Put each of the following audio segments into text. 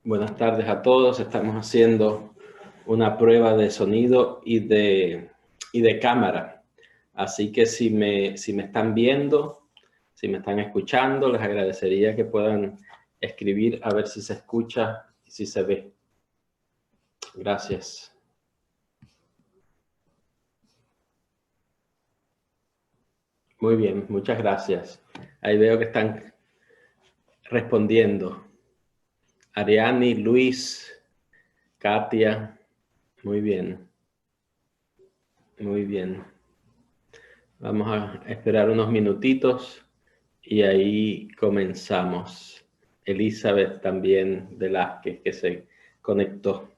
Buenas tardes a todos. Estamos haciendo una prueba de sonido y de cámara. Así que si me están viendo, si me están escuchando, les agradecería que puedan escribir a ver si se escucha y si se ve. Gracias. Muy bien, muchas gracias. Ahí veo que están respondiendo. Ariani, Luis, Katia. Muy bien. Muy bien. Vamos a esperar unos minutitos y ahí comenzamos. Elizabeth también Velázquez, que se conectó.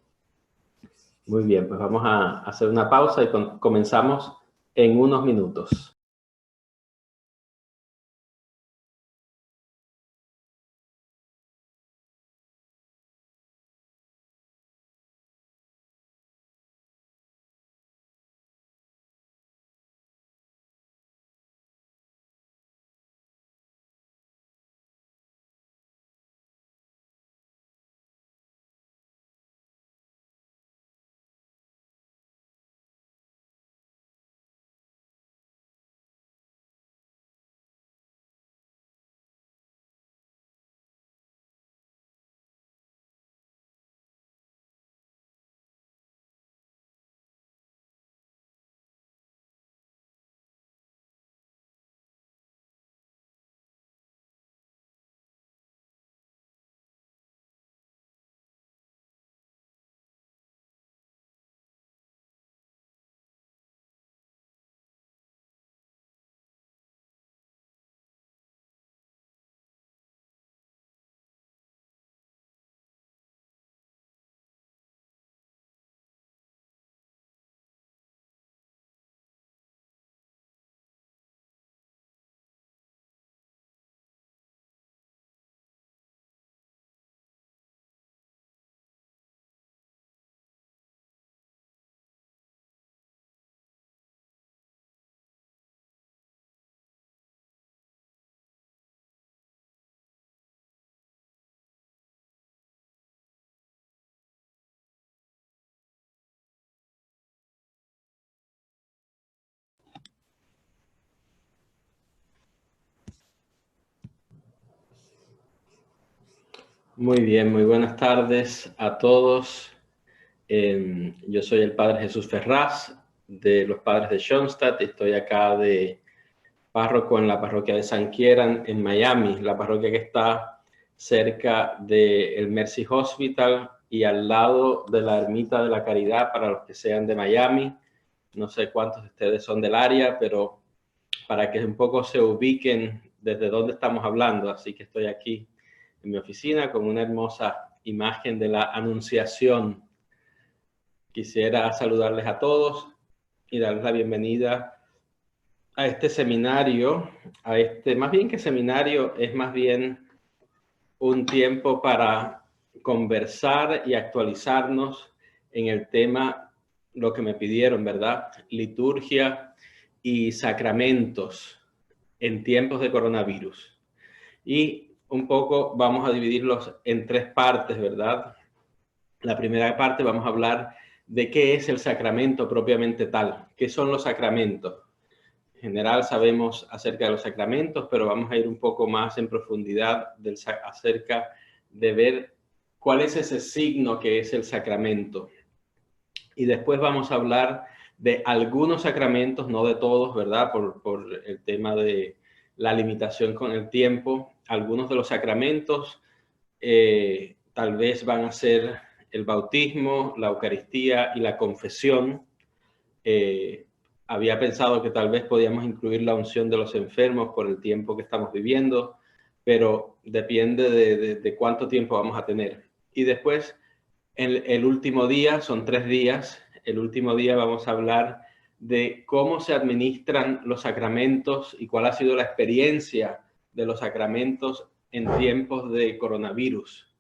Muy bien, pues vamos a hacer una pausa y comenzamos en unos minutos. Muy bien, muy buenas tardes a todos. Yo soy el Padre Jesús Ferraz, de los Padres de Schoenstatt. Estoy acá de párroco en la parroquia de San Kieran, en Miami, la parroquia que está cerca del Mercy Hospital y al lado de la Ermita de la Caridad, para los que sean de Miami. No sé cuántos de ustedes son del área, pero para que un poco se ubiquen desde dónde estamos hablando. Así que estoy aquí en mi oficina con una hermosa imagen de la Anunciación. Quisiera saludarles a todos y darles la bienvenida a este seminario, más bien que seminario, es más bien un tiempo para conversar y actualizarnos en el tema, lo que me pidieron, ¿verdad? Liturgia y sacramentos en tiempos de coronavirus. Y un poco vamos a dividirlos en tres partes, ¿verdad? La primera parte vamos a hablar de qué es el sacramento propiamente tal, qué son los sacramentos. En general sabemos acerca de los sacramentos, pero vamos a ir un poco más en profundidad acerca de ver cuál es ese signo que es el sacramento. Y después vamos a hablar de algunos sacramentos, no de todos, ¿verdad? Por el tema de la limitación con el tiempo. Algunos de los sacramentos tal vez van a ser el bautismo, la Eucaristía y la confesión. Había pensado que tal vez podíamos incluir la unción de los enfermos por el tiempo que estamos viviendo, pero depende de cuánto tiempo vamos a tener. Y después, el último día, son 3 días, el último día vamos a hablar de cómo se administran los sacramentos y cuál ha sido la experiencia de los sacramentos en tiempos de coronavirus.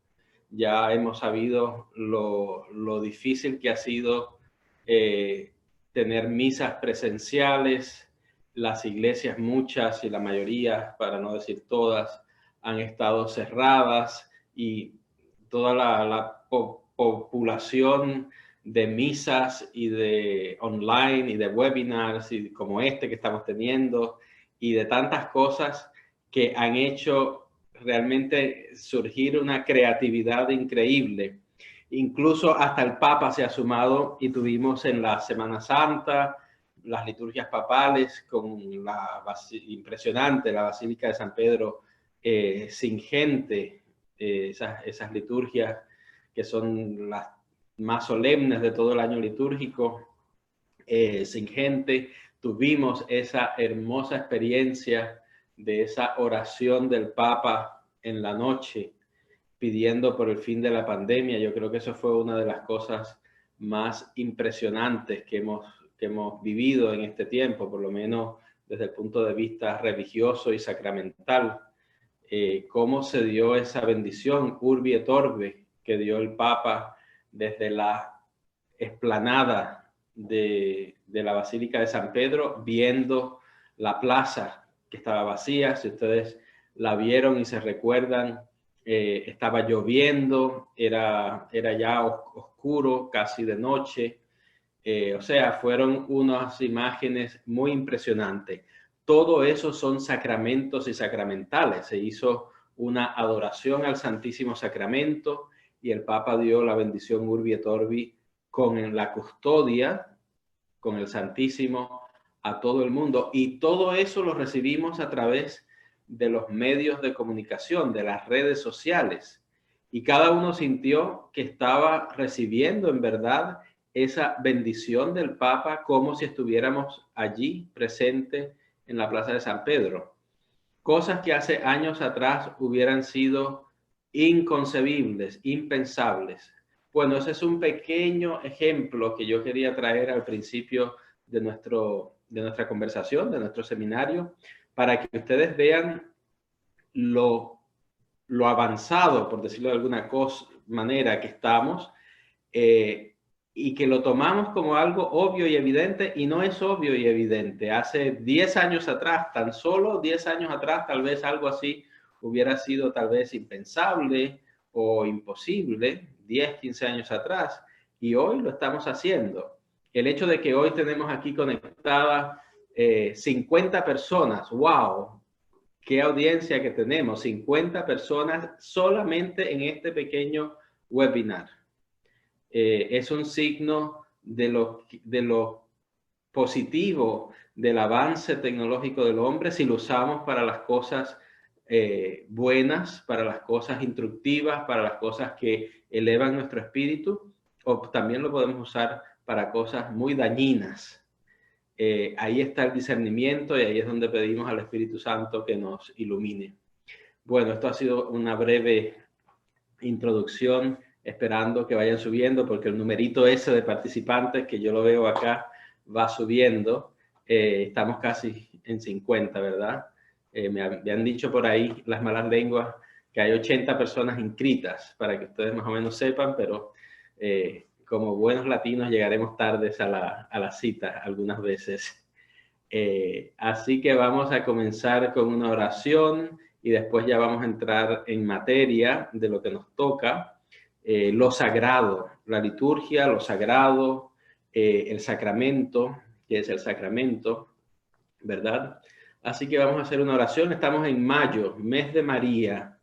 Ya hemos sabido lo difícil que ha sido tener misas presenciales. Las iglesias, muchas y la mayoría, para no decir todas, han estado cerradas y toda la población de misas y de online y de webinars y como este que estamos teniendo y de tantas cosas que han hecho realmente surgir una creatividad increíble. Incluso hasta el Papa se ha sumado y tuvimos en la Semana Santa las liturgias papales con la impresionante, la Basílica de San Pedro, sin gente, esas liturgias que son las más solemnes de todo el año litúrgico, sin gente. Tuvimos esa hermosa experiencia de esa oración del Papa en la noche, pidiendo por el fin de la pandemia. Yo creo que eso fue una de las cosas más impresionantes que hemos vivido en este tiempo, por lo menos desde el punto de vista religioso y sacramental. Cómo se dio esa bendición, Urbi et Orbi, que dio el Papa desde la explanada de la Basílica de San Pedro, viendo la plaza que estaba vacía. Si ustedes la vieron y se recuerdan, estaba lloviendo, era ya oscuro, casi de noche. O sea, fueron unas imágenes muy impresionantes. Todo eso son sacramentos y sacramentales. Se hizo una adoración al Santísimo Sacramento y el Papa dio la bendición Urbi et Orbi con la custodia, con el Santísimo, a todo el mundo. Y todo eso lo recibimos a través de los medios de comunicación, de las redes sociales. Y cada uno sintió que estaba recibiendo en verdad esa bendición del Papa como si estuviéramos allí presente en la Plaza de San Pedro. Cosas que hace años atrás hubieran sido inconcebibles, impensables. Bueno, ese es un pequeño ejemplo que yo quería traer al principio de nuestra conversación, de nuestro seminario, para que ustedes vean lo avanzado, por decirlo de alguna manera, que estamos, y que lo tomamos como algo obvio y evidente, y no es obvio y evidente. Hace 10 años atrás, tan solo 10 años atrás, tal vez algo así hubiera sido tal vez impensable o imposible, 10, 15 años atrás, y hoy lo estamos haciendo. El hecho de que hoy tenemos aquí conectadas 50 personas, wow, qué audiencia que tenemos, 50 personas solamente en este pequeño webinar. Es un signo de lo positivo del avance tecnológico del hombre si lo usamos para las cosas buenas, para las cosas instructivas, para las cosas que elevan nuestro espíritu, o también lo podemos usar para cosas muy dañinas. Ahí está el discernimiento y ahí es donde pedimos al Espíritu Santo que nos ilumine. Bueno, esto ha sido una breve introducción, esperando que vayan subiendo, porque el numerito ese de participantes que yo lo veo acá va subiendo. Estamos casi en 50, ¿verdad? Me han dicho por ahí las malas lenguas que hay 80 personas inscritas, para que ustedes más o menos sepan, pero como buenos latinos llegaremos tardes a la cita algunas veces. Así que vamos a comenzar con una oración y después ya vamos a entrar en materia de lo que nos toca, lo sagrado, la liturgia, lo sagrado, el sacramento, que es el sacramento, ¿verdad? Así que vamos a hacer una oración. Estamos en mayo, mes de María,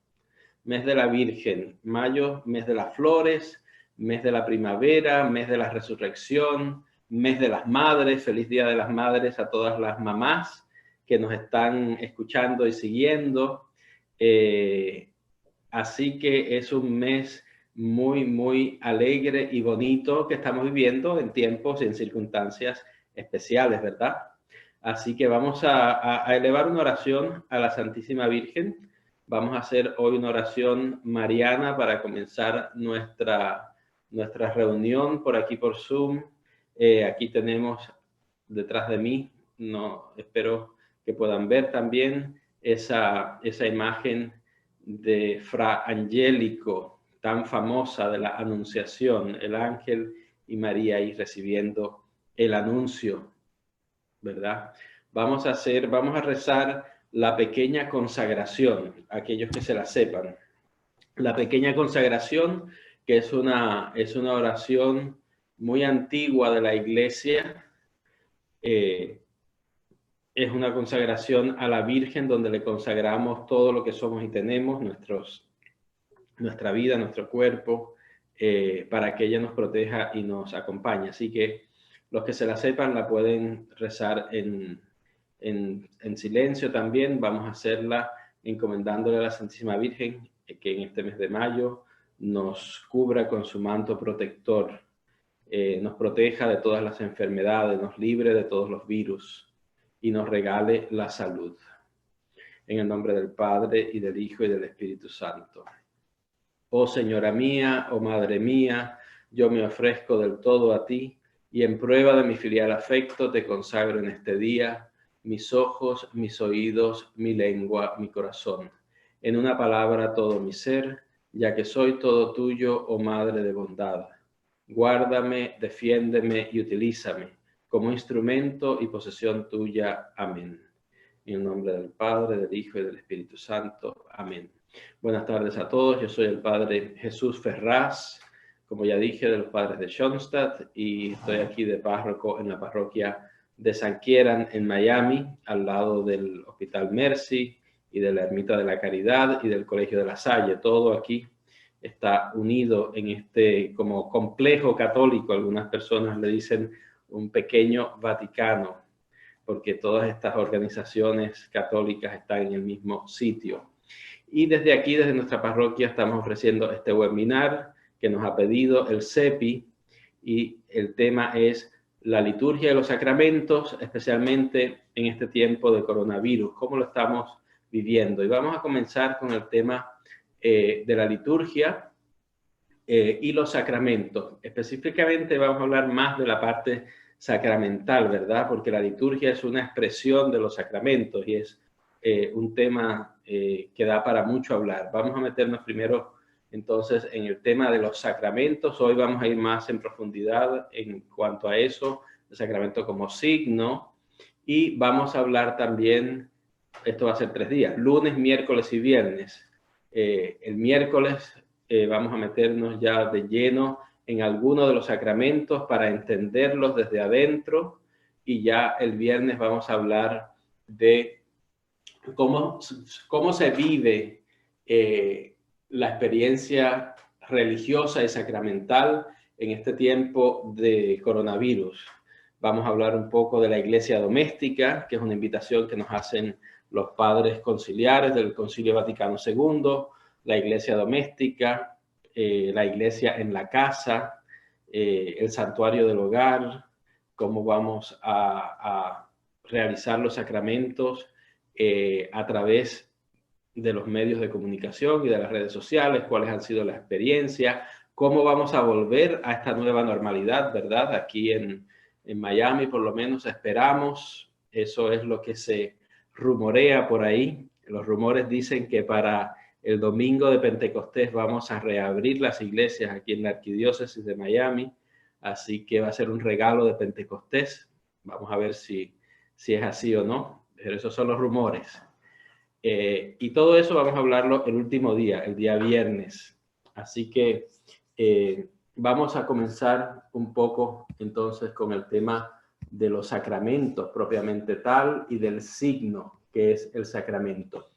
mes de la Virgen. Mayo, mes de las flores, mes de la primavera, mes de la resurrección, mes de las madres. Feliz Día de las Madres a todas las mamás que nos están escuchando y siguiendo. Así que es un mes muy, muy alegre y bonito que estamos viviendo en tiempos y en circunstancias especiales, ¿verdad? Así que vamos a elevar una oración a la Santísima Virgen. Vamos a hacer hoy una oración mariana para comenzar nuestra reunión por aquí por Zoom. Aquí tenemos detrás de mí, espero que puedan ver también esa imagen de Fra Angelico, tan famosa de la Anunciación, el ángel y María ahí recibiendo el anuncio, ¿verdad? Vamos a rezar la pequeña consagración, aquellos que se la sepan. la pequeña consagración, que es una oración muy antigua de la Iglesia. Es una consagración a la Virgen donde le consagramos todo lo que somos y tenemos, nuestra vida, nuestro cuerpo, para que ella nos proteja y nos acompañe. Así que los que se la sepan la pueden rezar en silencio también. Vamos a hacerla encomendándole a la Santísima Virgen que en este mes de mayo nos cubra con su manto protector, nos proteja de todas las enfermedades, nos libre de todos los virus y nos regale la salud. En el nombre del Padre, y del Hijo, y del Espíritu Santo. Oh Señora mía, oh Madre mía, yo me ofrezco del todo a ti, y en prueba de mi filial afecto te consagro en este día mis ojos, mis oídos, mi lengua, mi corazón. En una palabra, todo mi ser, ya que soy todo tuyo, oh Madre de bondad. Guárdame, defiéndeme y utilízame como instrumento y posesión tuya. Amén. En el nombre del Padre, del Hijo y del Espíritu Santo. Amén. Buenas tardes a todos. Yo soy el Padre Jesús Ferraz, como ya dije, de los Padres de Schoenstatt, y estoy aquí de párroco en la parroquia de San Kieran en Miami, al lado del Hospital Mercy y de la Ermita de la Caridad y del Colegio de la Salle. Todo aquí está unido en este como complejo católico. Algunas personas le dicen un pequeño Vaticano, porque todas estas organizaciones católicas están en el mismo sitio. Y desde aquí, desde nuestra parroquia, estamos ofreciendo este webinar que nos ha pedido el CEPI, y el tema es la liturgia de los sacramentos, especialmente en este tiempo de coronavirus, cómo lo estamos viviendo. Y vamos a comenzar con el tema de la liturgia y los sacramentos. Específicamente vamos a hablar más de la parte sacramental, ¿verdad? Porque la liturgia es una expresión de los sacramentos y es un tema que da para mucho hablar. Vamos a meternos primero entonces en el tema de los sacramentos. Hoy vamos a ir más en profundidad en cuanto a eso, el sacramento como signo, y vamos a hablar también, esto va a ser 3 días, lunes, miércoles y viernes. El miércoles vamos a meternos ya de lleno en alguno de los sacramentos para entenderlos desde adentro, y ya el viernes vamos a hablar de cómo se vive la experiencia religiosa y sacramental en este tiempo de coronavirus. Vamos a hablar un poco de la iglesia doméstica, que es una invitación que nos hacen los padres conciliares del Concilio Vaticano II, la iglesia doméstica, la iglesia en la casa, el santuario del hogar, cómo vamos a realizar los sacramentos a través de los medios de comunicación y de las redes sociales, cuáles han sido las experiencias, cómo vamos a volver a esta nueva normalidad, ¿verdad? Aquí en Miami, por lo menos, esperamos. Eso es lo que se rumorea por ahí. Los rumores dicen que para el domingo de Pentecostés vamos a reabrir las iglesias aquí en la Arquidiócesis de Miami, así que va a ser un regalo de Pentecostés. Vamos a ver si es así o no, pero esos son los rumores. Y todo eso vamos a hablarlo el último día, el día viernes. Así que vamos a comenzar un poco entonces con el tema de los sacramentos propiamente tal y del signo que es el sacramento.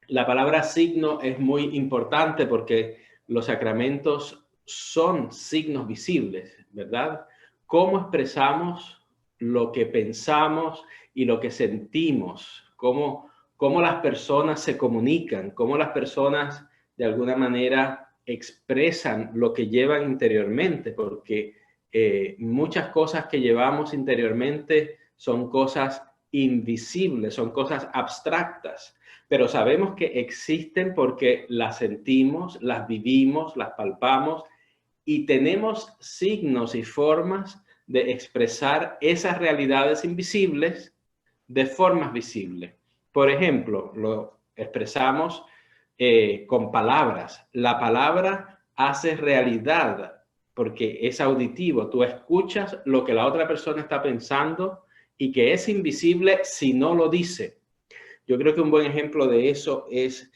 La palabra signo es muy importante porque los sacramentos son signos visibles, ¿verdad? ¿Cómo expresamos lo que pensamos y lo que sentimos? ¿Cómo las personas se comunican? ¿Cómo las personas de alguna manera expresan lo que llevan interiormente? Porque muchas cosas que llevamos interiormente son cosas invisibles, son cosas abstractas, pero sabemos que existen porque las sentimos, las vivimos, las palpamos, y tenemos signos y formas de expresar esas realidades invisibles de formas visibles. Por ejemplo, lo expresamos con palabras. La palabra hace realidad porque es auditivo. Tú escuchas lo que la otra persona está pensando y que es invisible si no lo dice. Yo creo que un buen ejemplo de eso es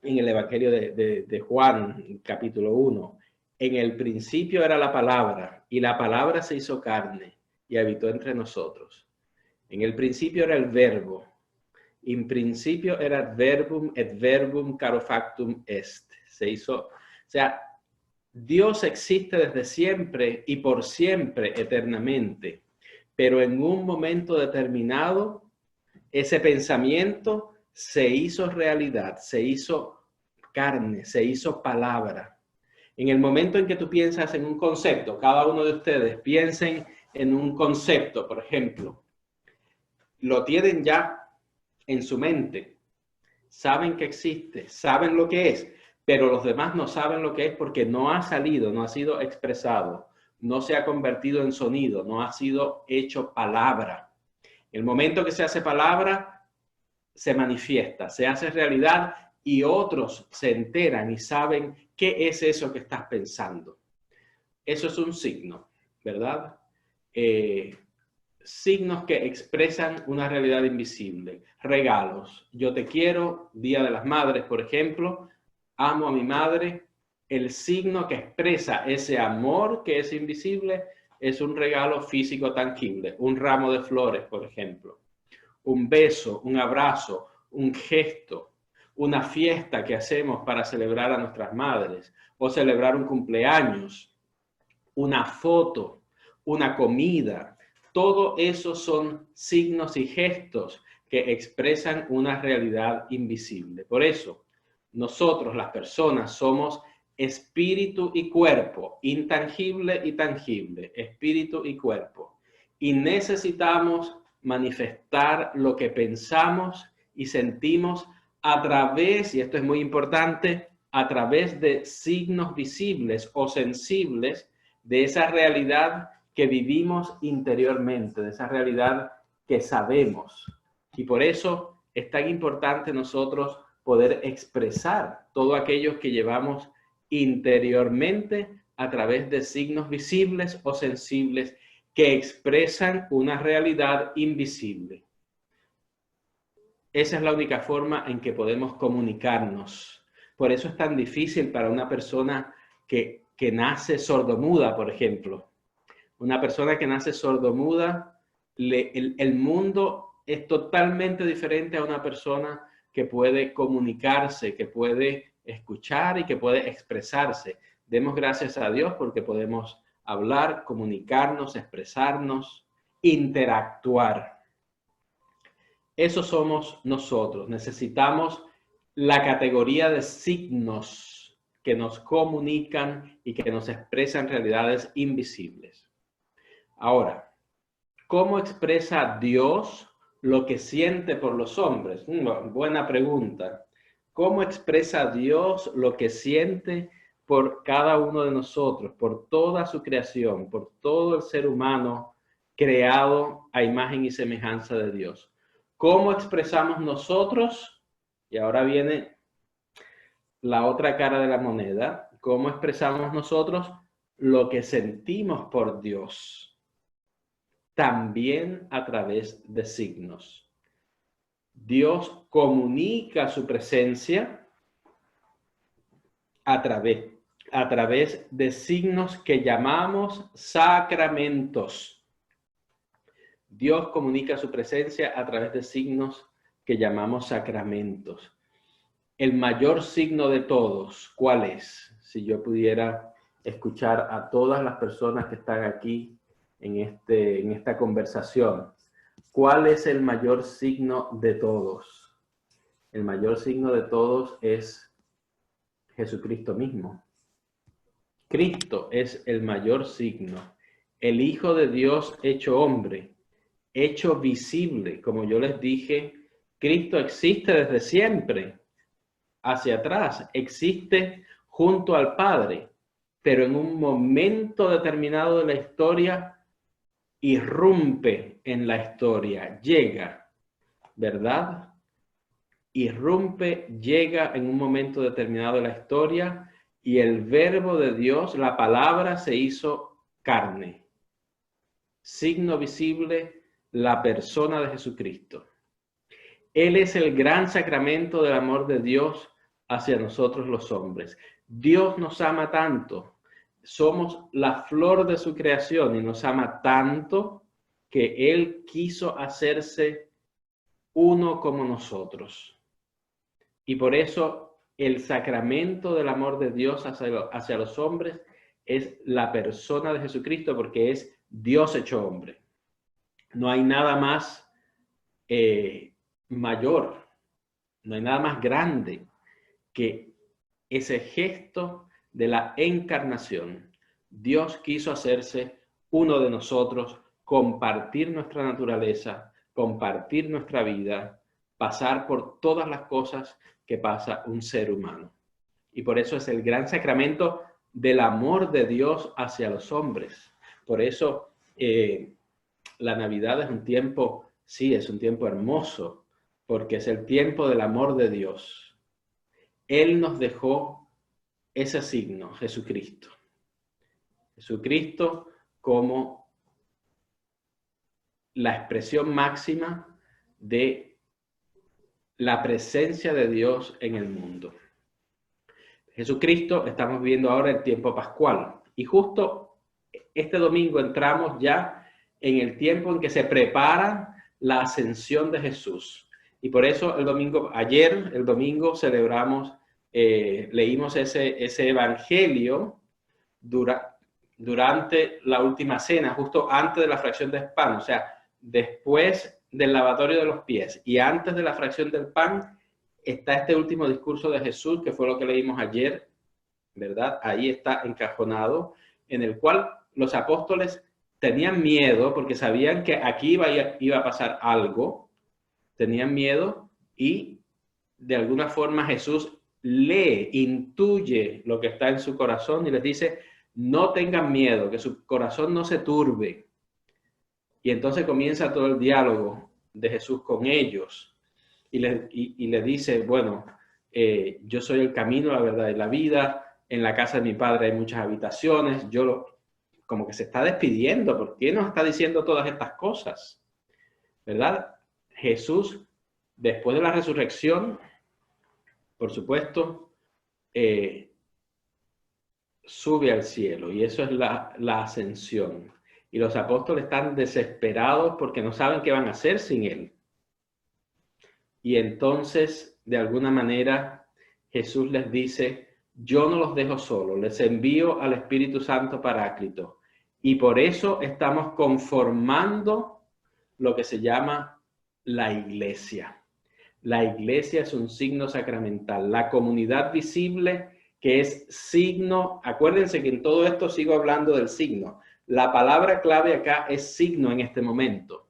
en el Evangelio de Juan, capítulo 1. En el principio era la palabra, y la palabra se hizo carne y habitó entre nosotros. En el principio era el verbo. In principio era verbum, et verbum caro factum est. Se hizo, o sea, Dios existe desde siempre y por siempre, eternamente. Pero en un momento determinado, ese pensamiento se hizo realidad, se hizo carne, se hizo palabra. En el momento en que tú piensas en un concepto, cada uno de ustedes piensen en un concepto, por ejemplo, lo tienen ya en su mente, saben que existe, saben lo que es, pero los demás no saben lo que es porque no ha salido, no ha sido expresado, no se ha convertido en sonido, no ha sido hecho palabra. El momento que se hace palabra, se manifiesta, se hace realidad y otros se enteran y saben qué es eso que estás pensando. Eso es un signo, ¿verdad? Signos que expresan una realidad invisible. Regalos. Yo te quiero, Día de las Madres, por ejemplo. Amo a mi madre. El signo que expresa ese amor que es invisible es un regalo físico tangible. Un ramo de flores, por ejemplo. Un beso, un abrazo, un gesto, una fiesta que hacemos para celebrar a nuestras madres o celebrar un cumpleaños, una foto, una comida. Todo eso son signos y gestos que expresan una realidad invisible. Por eso, nosotros, las personas, somos espíritu y cuerpo, intangible y tangible, espíritu y cuerpo. Y necesitamos manifestar lo que pensamos y sentimos a través, y esto es muy importante, a través de signos visibles o sensibles de esa realidad que vivimos interiormente, de esa realidad que sabemos. Y por eso es tan importante nosotros poder expresar todo aquello que llevamos interiormente a través de signos visibles o sensibles que expresan una realidad invisible. Esa es la única forma en que podemos comunicarnos. Por eso es tan difícil para una persona que nace sordomuda, por ejemplo. Una persona que nace sordomuda, el mundo es totalmente diferente a una persona que puede comunicarse, que puede escuchar y que puede expresarse. Demos gracias a Dios porque podemos hablar, comunicarnos, expresarnos, interactuar. Eso somos nosotros. Necesitamos la categoría de signos que nos comunican y que nos expresan realidades invisibles. Ahora, ¿cómo expresa Dios lo que siente por los hombres? Buena pregunta. ¿Cómo expresa Dios lo que siente por cada uno de nosotros, por toda su creación, por todo el ser humano creado a imagen y semejanza de Dios? ¿Cómo expresamos nosotros? Y ahora viene la otra cara de la moneda. ¿Cómo expresamos nosotros lo que sentimos por Dios? También a través de signos. Dios comunica su presencia a través de signos que llamamos sacramentos. Dios comunica su presencia a través de signos que llamamos sacramentos. El mayor signo de todos, ¿cuál es? Si yo pudiera escuchar a todas las personas que están aquí en esta conversación, ¿cuál es el mayor signo de todos? El mayor signo de todos es Jesucristo mismo. Cristo es el mayor signo. El Hijo de Dios hecho hombre, hecho visible. Como yo les dije, Cristo existe desde siempre. Hacia atrás, existe junto al Padre, pero en un momento determinado de la historia, irrumpe en la historia, llega, ¿verdad? Irrumpe, llega en un momento determinado de la historia y el verbo de Dios, la palabra, se hizo carne. Signo visible, la persona de Jesucristo. Él es el gran sacramento del amor de Dios hacia nosotros los hombres. Dios nos ama tanto, somos la flor de su creación y nos ama tanto que Él quiso hacerse uno como nosotros. Y por eso el sacramento del amor de Dios hacia los hombres es la persona de Jesucristo, porque es Dios hecho hombre. No hay nada más mayor, no hay nada más grande que ese gesto de la encarnación. Dios quiso hacerse uno de nosotros, compartir nuestra naturaleza, compartir nuestra vida, pasar por todas las cosas que pasa un ser humano. Y por eso es el gran sacramento del amor de Dios hacia los hombres. Por eso la Navidad es un tiempo, sí, es un tiempo hermoso, porque es el tiempo del amor de Dios. Él nos dejó ese signo, Jesucristo. Jesucristo como la expresión máxima de la presencia de Dios en el mundo. Jesucristo, estamos viendo ahora el tiempo pascual. Y justo este domingo entramos ya en el tiempo en que se prepara la ascensión de Jesús. Y por eso el domingo celebramos, leímos ese evangelio durante la última cena, justo antes de la fracción del pan, o sea, después del lavatorio de los pies y antes de la fracción del pan, está este último discurso de Jesús, que fue lo que leímos ayer, ¿verdad? Ahí está encajonado, en el cual los apóstoles tenían miedo porque sabían que aquí iba a pasar algo, tenían miedo y de alguna forma Jesús intuye lo que está en su corazón y les dice, no tengan miedo, que su corazón no se turbe. Y entonces comienza todo el diálogo de Jesús con ellos. Y le dice, bueno, yo soy el camino, la verdad y la vida. En la casa de mi padre hay muchas habitaciones. Como que se está despidiendo. ¿Por qué nos está diciendo todas estas cosas? ¿Verdad? Jesús, después de la resurrección, por supuesto, sube al cielo. Y eso es la ascensión. Y los apóstoles están desesperados porque no saben qué van a hacer sin él. Y entonces, de alguna manera, Jesús les dice, yo no los dejo solos, les envío al Espíritu Santo Paráclito. Y por eso estamos conformando lo que se llama la iglesia. La iglesia es un signo sacramental. La comunidad visible, que es signo, acuérdense que en todo esto sigo hablando del signo. La palabra clave acá es signo en este momento.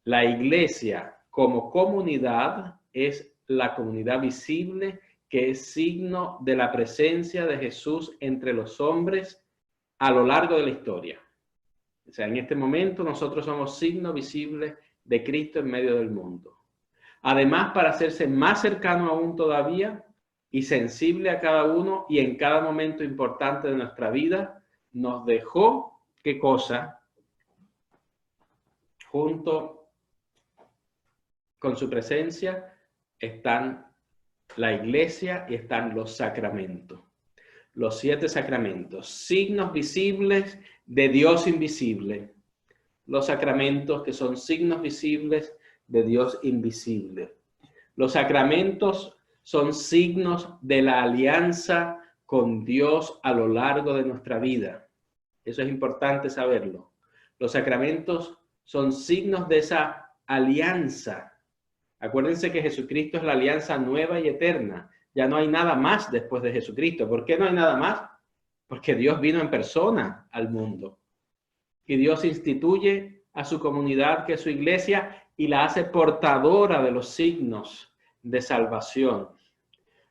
La iglesia como comunidad es la comunidad visible, que es signo de la presencia de Jesús entre los hombres a lo largo de la historia. O sea, en este momento nosotros somos signo visible de Cristo en medio del mundo. Además, para hacerse más cercano aún todavía y sensible a cada uno y en cada momento importante de nuestra vida, nos dejó, ¿qué cosa? Junto con su presencia están la iglesia y están los sacramentos. Los 7 sacramentos, signos visibles de Dios invisible. Los sacramentos que son signos visibles de Dios invisible. Los sacramentos son signos de la alianza con Dios a lo largo de nuestra vida. Eso es importante saberlo. Los sacramentos son signos de esa alianza. Acuérdense que Jesucristo es la alianza nueva y eterna. Ya no hay nada más después de Jesucristo. ¿Por qué no hay nada más? Porque Dios vino en persona al mundo. Y Dios instituye a su comunidad, que es su iglesia, y la hace portadora de los signos de salvación.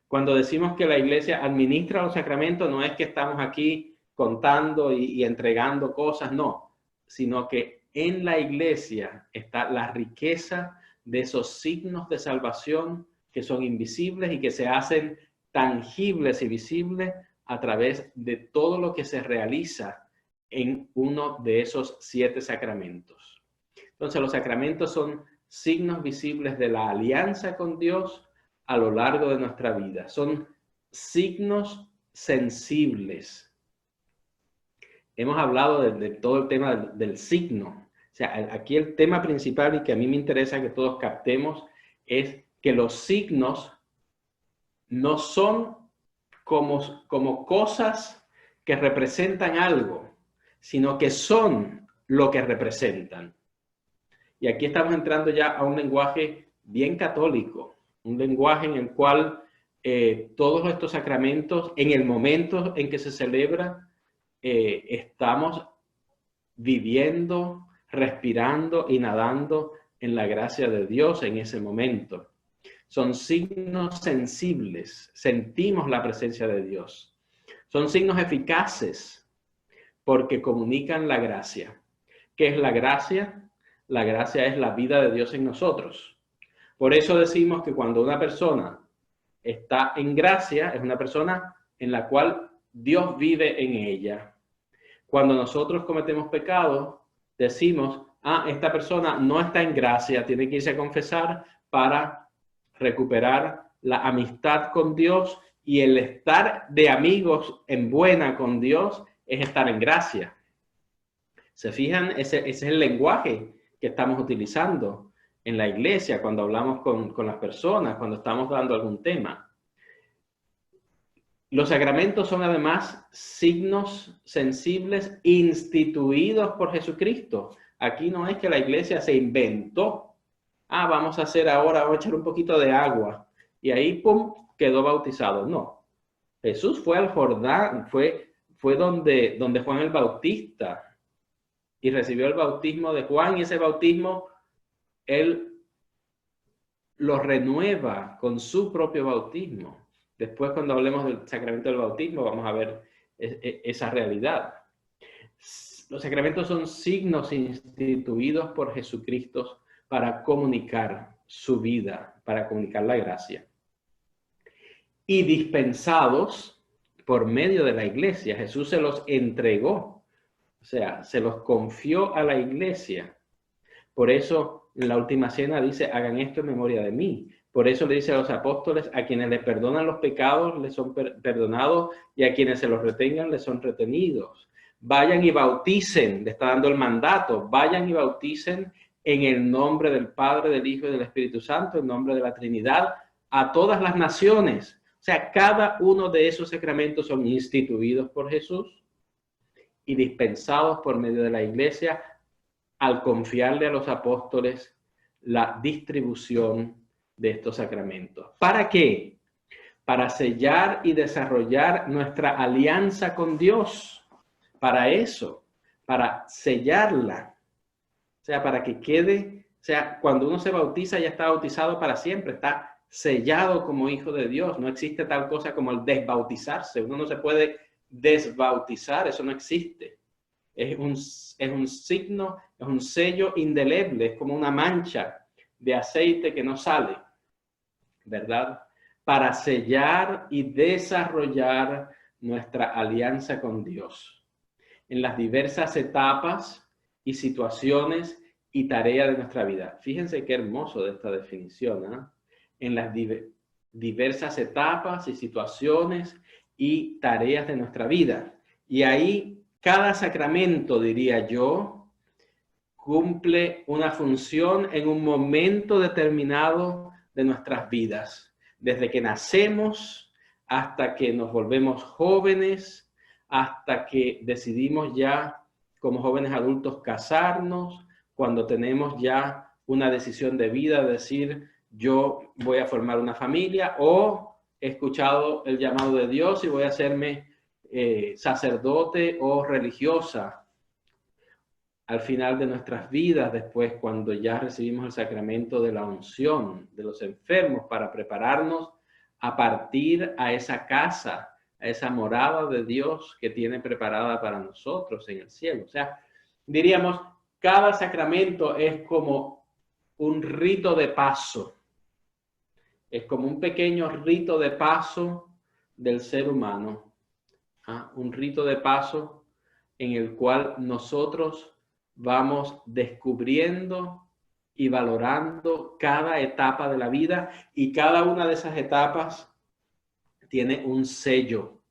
Cuando decimos que la iglesia administra los sacramentos, no es que estamos aquí contando y entregando cosas, no. Sino que en la iglesia está la riqueza de esos signos de salvación que son invisibles y que se hacen tangibles y visibles a través de todo lo que se realiza en uno de esos 7 sacramentos. Entonces, los sacramentos son signos visibles de la alianza con Dios a lo largo de nuestra vida. Son signos sensibles. Hemos hablado de todo el tema del signo. O sea, aquí el tema principal y que a mí me interesa que todos captemos es que los signos no son como cosas que representan algo, sino que son lo que representan. Y aquí estamos entrando ya a un lenguaje bien católico, un lenguaje en el cual todos estos sacramentos, en el momento en que se celebra, estamos viviendo, respirando y nadando en la gracia de Dios en ese momento. Son signos sensibles, sentimos la presencia de Dios. Son signos eficaces porque comunican la gracia. ¿Qué es la gracia? La gracia es la vida de Dios en nosotros. Por eso decimos que cuando una persona está en gracia, es una persona en la cual Dios vive en ella. Cuando nosotros cometemos pecado, decimos, esta persona no está en gracia, tiene que irse a confesar para recuperar la amistad con Dios, y el estar de amigos en buena con Dios es estar en gracia. ¿Se fijan? Ese es el lenguaje que estamos utilizando en la iglesia cuando hablamos con las personas, cuando estamos dando algún tema. Los sacramentos son además signos sensibles instituidos por Jesucristo. Aquí no es que la iglesia se inventó. Vamos a hacer ahora, vamos a echar un poquito de agua. Y ahí, pum, quedó bautizado. No. Jesús fue al Jordán, fue donde Juan el Bautista, y recibió el bautismo de Juan, y ese bautismo él lo renueva con su propio bautismo. Después, cuando hablemos del sacramento del bautismo, vamos a ver esa realidad. Los sacramentos son signos instituidos por Jesucristo para comunicar su vida, para comunicar la gracia. Y dispensados por medio de la iglesia. Jesús se los entregó, o sea, se los confió a la iglesia. Por eso, en la última cena dice, hagan esto en memoria de mí. Por eso le dice a los apóstoles, a quienes les perdonan los pecados, les son perdonados, y a quienes se los retengan, les son retenidos. Vayan y bauticen, le está dando el mandato, vayan y bauticen en el nombre del Padre, del Hijo y del Espíritu Santo, en nombre de la Trinidad, a todas las naciones. O sea, cada uno de esos sacramentos son instituidos por Jesús y dispensados por medio de la iglesia al confiarle a los apóstoles la distribución de estos sacramentos. ¿Para qué? Para sellar y desarrollar nuestra alianza con Dios. Para eso, para sellarla. O sea, para que quede, o sea, cuando uno se bautiza ya está bautizado para siempre, está sellado como hijo de Dios. No existe tal cosa como el desbautizarse. Uno no se puede desbautizar, eso no existe. Es un signo, es un sello indeleble, es como una mancha de aceite que no sale, ¿verdad? Para sellar y desarrollar nuestra alianza con Dios en las diversas etapas y situaciones y tareas de nuestra vida. Fíjense qué hermoso de esta definición, ¿eh? En las diversas etapas y situaciones y tareas de nuestra vida. Y ahí cada sacramento, diría yo, cumple una función en un momento determinado de nuestras vidas. Desde que nacemos hasta que nos volvemos jóvenes, hasta que decidimos ya como jóvenes adultos casarnos, cuando tenemos ya una decisión de vida, decir yo voy a formar una familia, o he escuchado el llamado de Dios y voy a hacerme sacerdote o religiosa. Al final de nuestras vidas, después cuando ya recibimos el sacramento de la unción de los enfermos para prepararnos a partir a esa casa, a esa morada de Dios que tiene preparada para nosotros en el cielo. O sea, diríamos, cada sacramento es como un rito de paso. Es como un pequeño rito de paso del ser humano. Un rito de paso en el cual nosotros vamos descubriendo y valorando cada etapa de la vida, y cada una de esas etapas tiene un sello.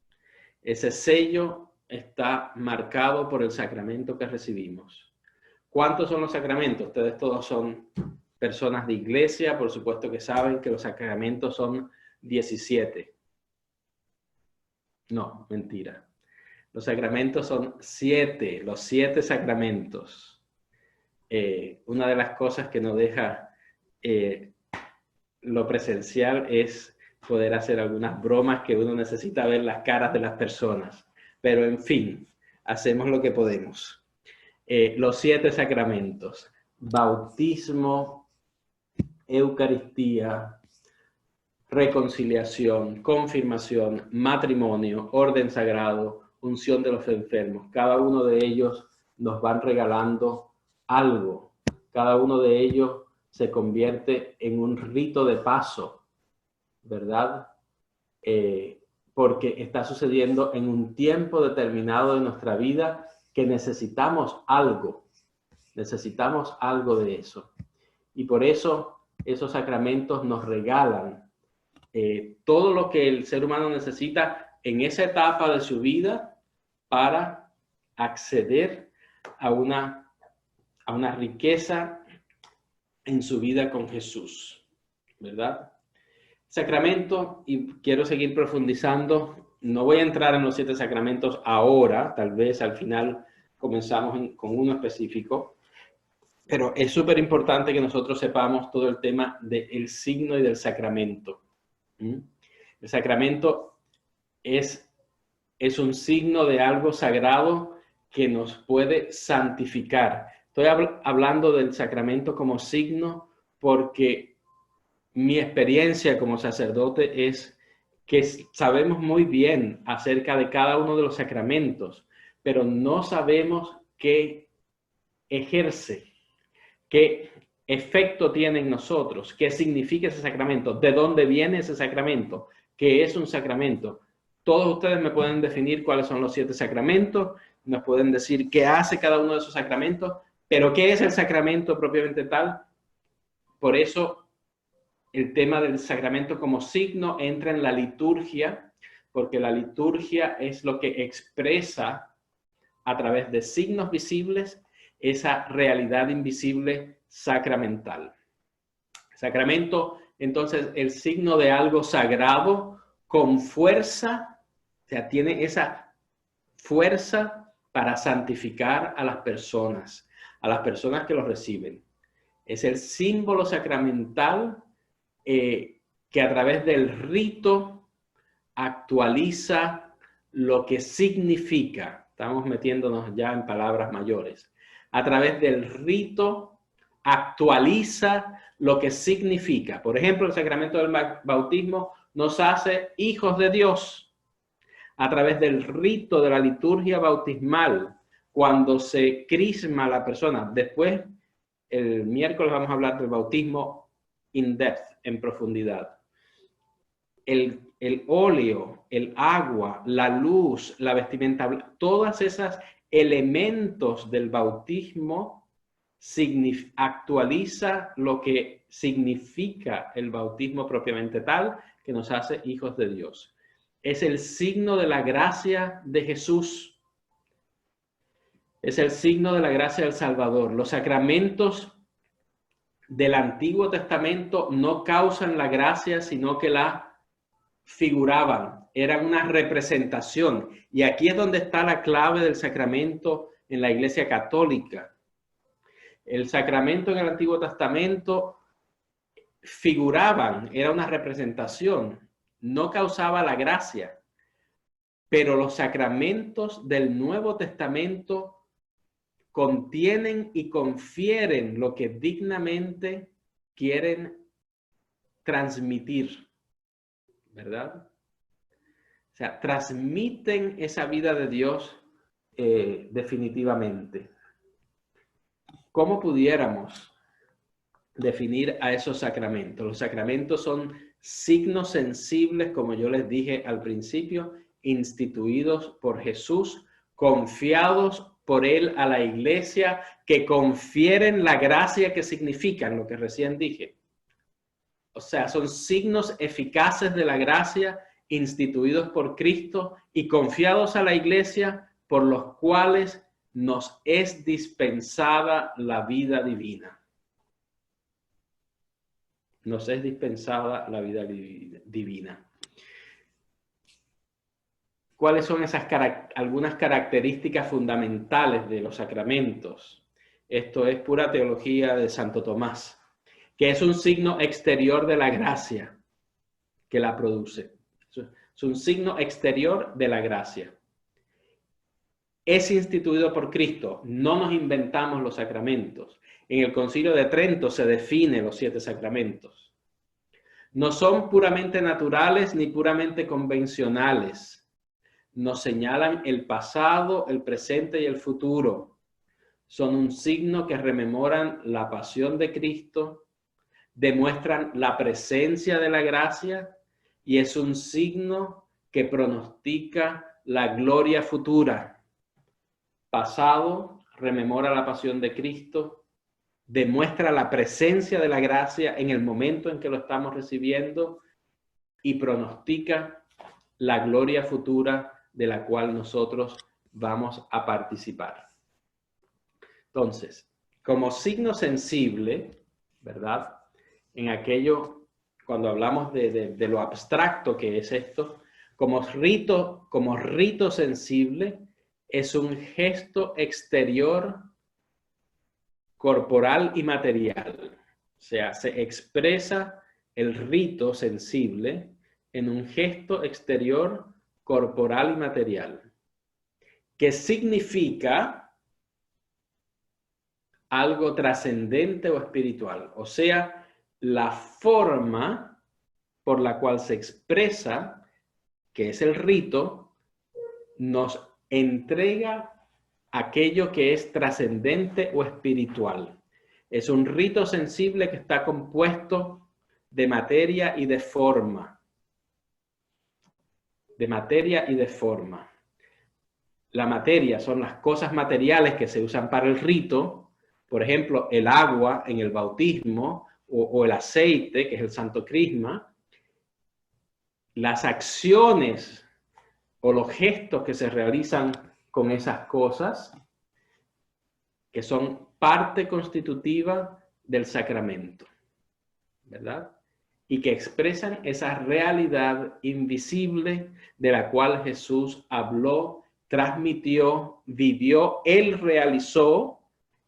Ese sello está marcado por el sacramento que recibimos. ¿Cuántos son los sacramentos? Ustedes todos son personas de iglesia, por supuesto que saben que los sacramentos son 17. No, mentira. Los sacramentos son 7, los 7 sacramentos. Una de las cosas que nos deja lo presencial es poder hacer algunas bromas que uno necesita ver las caras de las personas. Pero en fin, hacemos lo que podemos. Los 7 sacramentos: bautismo, Eucaristía, reconciliación, confirmación, matrimonio, orden sagrado, unción de los enfermos. Cada uno de ellos nos van regalando algo. Cada uno de ellos se convierte en un rito de paso, ¿verdad? Porque está sucediendo en un tiempo determinado de nuestra vida que necesitamos algo de eso. Y por eso esos sacramentos nos regalan todo lo que el ser humano necesita en esa etapa de su vida para acceder a una riqueza en su vida con Jesús, ¿verdad? Sacramento, y quiero seguir profundizando, no voy a entrar en los 7 sacramentos ahora, tal vez al final comenzamos con uno específico, pero es súper importante que nosotros sepamos todo el tema del signo y del sacramento. El sacramento es un signo de algo sagrado que nos puede santificar. Estoy hablando del sacramento como signo porque mi experiencia como sacerdote es que sabemos muy bien acerca de cada uno de los sacramentos, pero no sabemos qué ejerce, qué efecto tiene en nosotros, qué significa ese sacramento, de dónde viene ese sacramento, qué es un sacramento. Todos ustedes me pueden definir cuáles son los 7 sacramentos, nos pueden decir qué hace cada uno de esos sacramentos, pero ¿qué es el sacramento propiamente tal? Por eso el tema del sacramento como signo entra en la liturgia, porque la liturgia es lo que expresa a través de signos visibles esa realidad invisible sacramental. Sacramento, entonces, el signo de algo sagrado con fuerza, o sea, tiene esa fuerza para santificar a las personas que lo reciben. Es el símbolo sacramental que a través del rito actualiza lo que significa. Estamos metiéndonos ya en palabras mayores. A través del rito actualiza lo que significa. Por ejemplo, el sacramento del bautismo nos hace hijos de Dios. A través del rito de la liturgia bautismal, cuando se crisma a la persona. Después, el miércoles vamos a hablar del bautismo in depth, en profundidad. El óleo, el agua, la luz, la vestimenta, todas esas elementos del bautismo actualiza lo que significa el bautismo propiamente tal, que nos hace hijos de Dios. Es el signo de la gracia de Jesús. Es el signo de la gracia del Salvador. Los sacramentos del Antiguo Testamento no causan la gracia, sino que la figuraban. Eran una representación. Y aquí es donde está la clave del sacramento en la Iglesia Católica. El sacramento en el Antiguo Testamento figuraban, era una representación, no causaba la gracia. Pero los sacramentos del Nuevo Testamento contienen y confieren lo que dignamente quieren transmitir, ¿verdad? O sea, transmiten esa vida de Dios definitivamente. ¿Cómo pudiéramos definir a esos sacramentos? Los sacramentos son signos sensibles, como yo les dije al principio, instituidos por Jesús, confiados por él a la iglesia, que confieren la gracia que significan, lo que recién dije. O sea, son signos eficaces de la gracia instituidos por Cristo y confiados a la iglesia, por los cuales nos es dispensada la vida divina. Nos es dispensada la vida divina. ¿Cuáles son algunas características fundamentales de los sacramentos? Esto es pura teología de Santo Tomás, que es un signo exterior de la gracia que la produce. Es un signo exterior de la gracia. Es instituido por Cristo, no nos inventamos los sacramentos. En el Concilio de Trento se definen los 7 sacramentos. No son puramente naturales ni puramente convencionales. Nos señalan el pasado, el presente y el futuro. Son un signo que rememoran la pasión de Cristo, demuestran la presencia de la gracia y es un signo que pronostica la gloria futura. Pasado, rememora la pasión de Cristo, demuestra la presencia de la gracia en el momento en que lo estamos recibiendo y pronostica la gloria futura de la cual nosotros vamos a participar. Entonces, como signo sensible, ¿verdad? En aquello, cuando hablamos de lo abstracto que es esto, como rito sensible, es un gesto exterior, corporal y material. O sea, se expresa el rito sensible en un gesto exterior, corporal y material, que significa algo trascendente o espiritual. O sea, la forma por la cual se expresa, que es el rito, nos entrega aquello que es trascendente o espiritual. Es un rito sensible que está compuesto de materia y de forma. De materia y de forma. La materia son las cosas materiales que se usan para el rito, por ejemplo, el agua en el bautismo o el aceite, que es el Santo Crisma. Las acciones o los gestos que se realizan con esas cosas, que son parte constitutiva del sacramento, ¿verdad? Y que expresan esa realidad invisible de la cual Jesús habló, transmitió, vivió, Él realizó,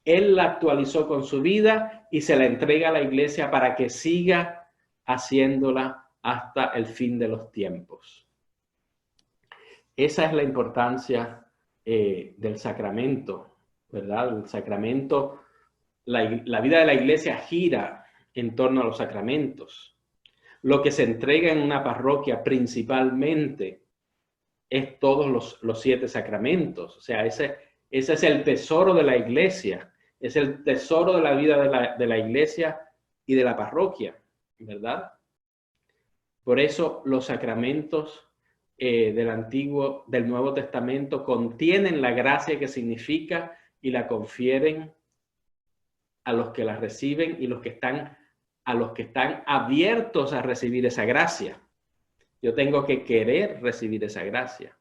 Él la actualizó con su vida y se la entrega a la iglesia para que siga haciéndola hasta el fin de los tiempos. Esa es la importancia del sacramento, ¿verdad? El sacramento, la vida de la iglesia gira en torno a los sacramentos. Lo que se entrega en una parroquia principalmente es todos los 7 sacramentos. O sea, ese es el tesoro de la iglesia, es el tesoro de la vida de la iglesia y de la parroquia, ¿verdad? Por eso los sacramentos del Nuevo Testamento contienen la gracia que significa y la confieren a los que la reciben y a los que están abiertos a recibir esa gracia. Yo tengo que querer recibir esa gracia.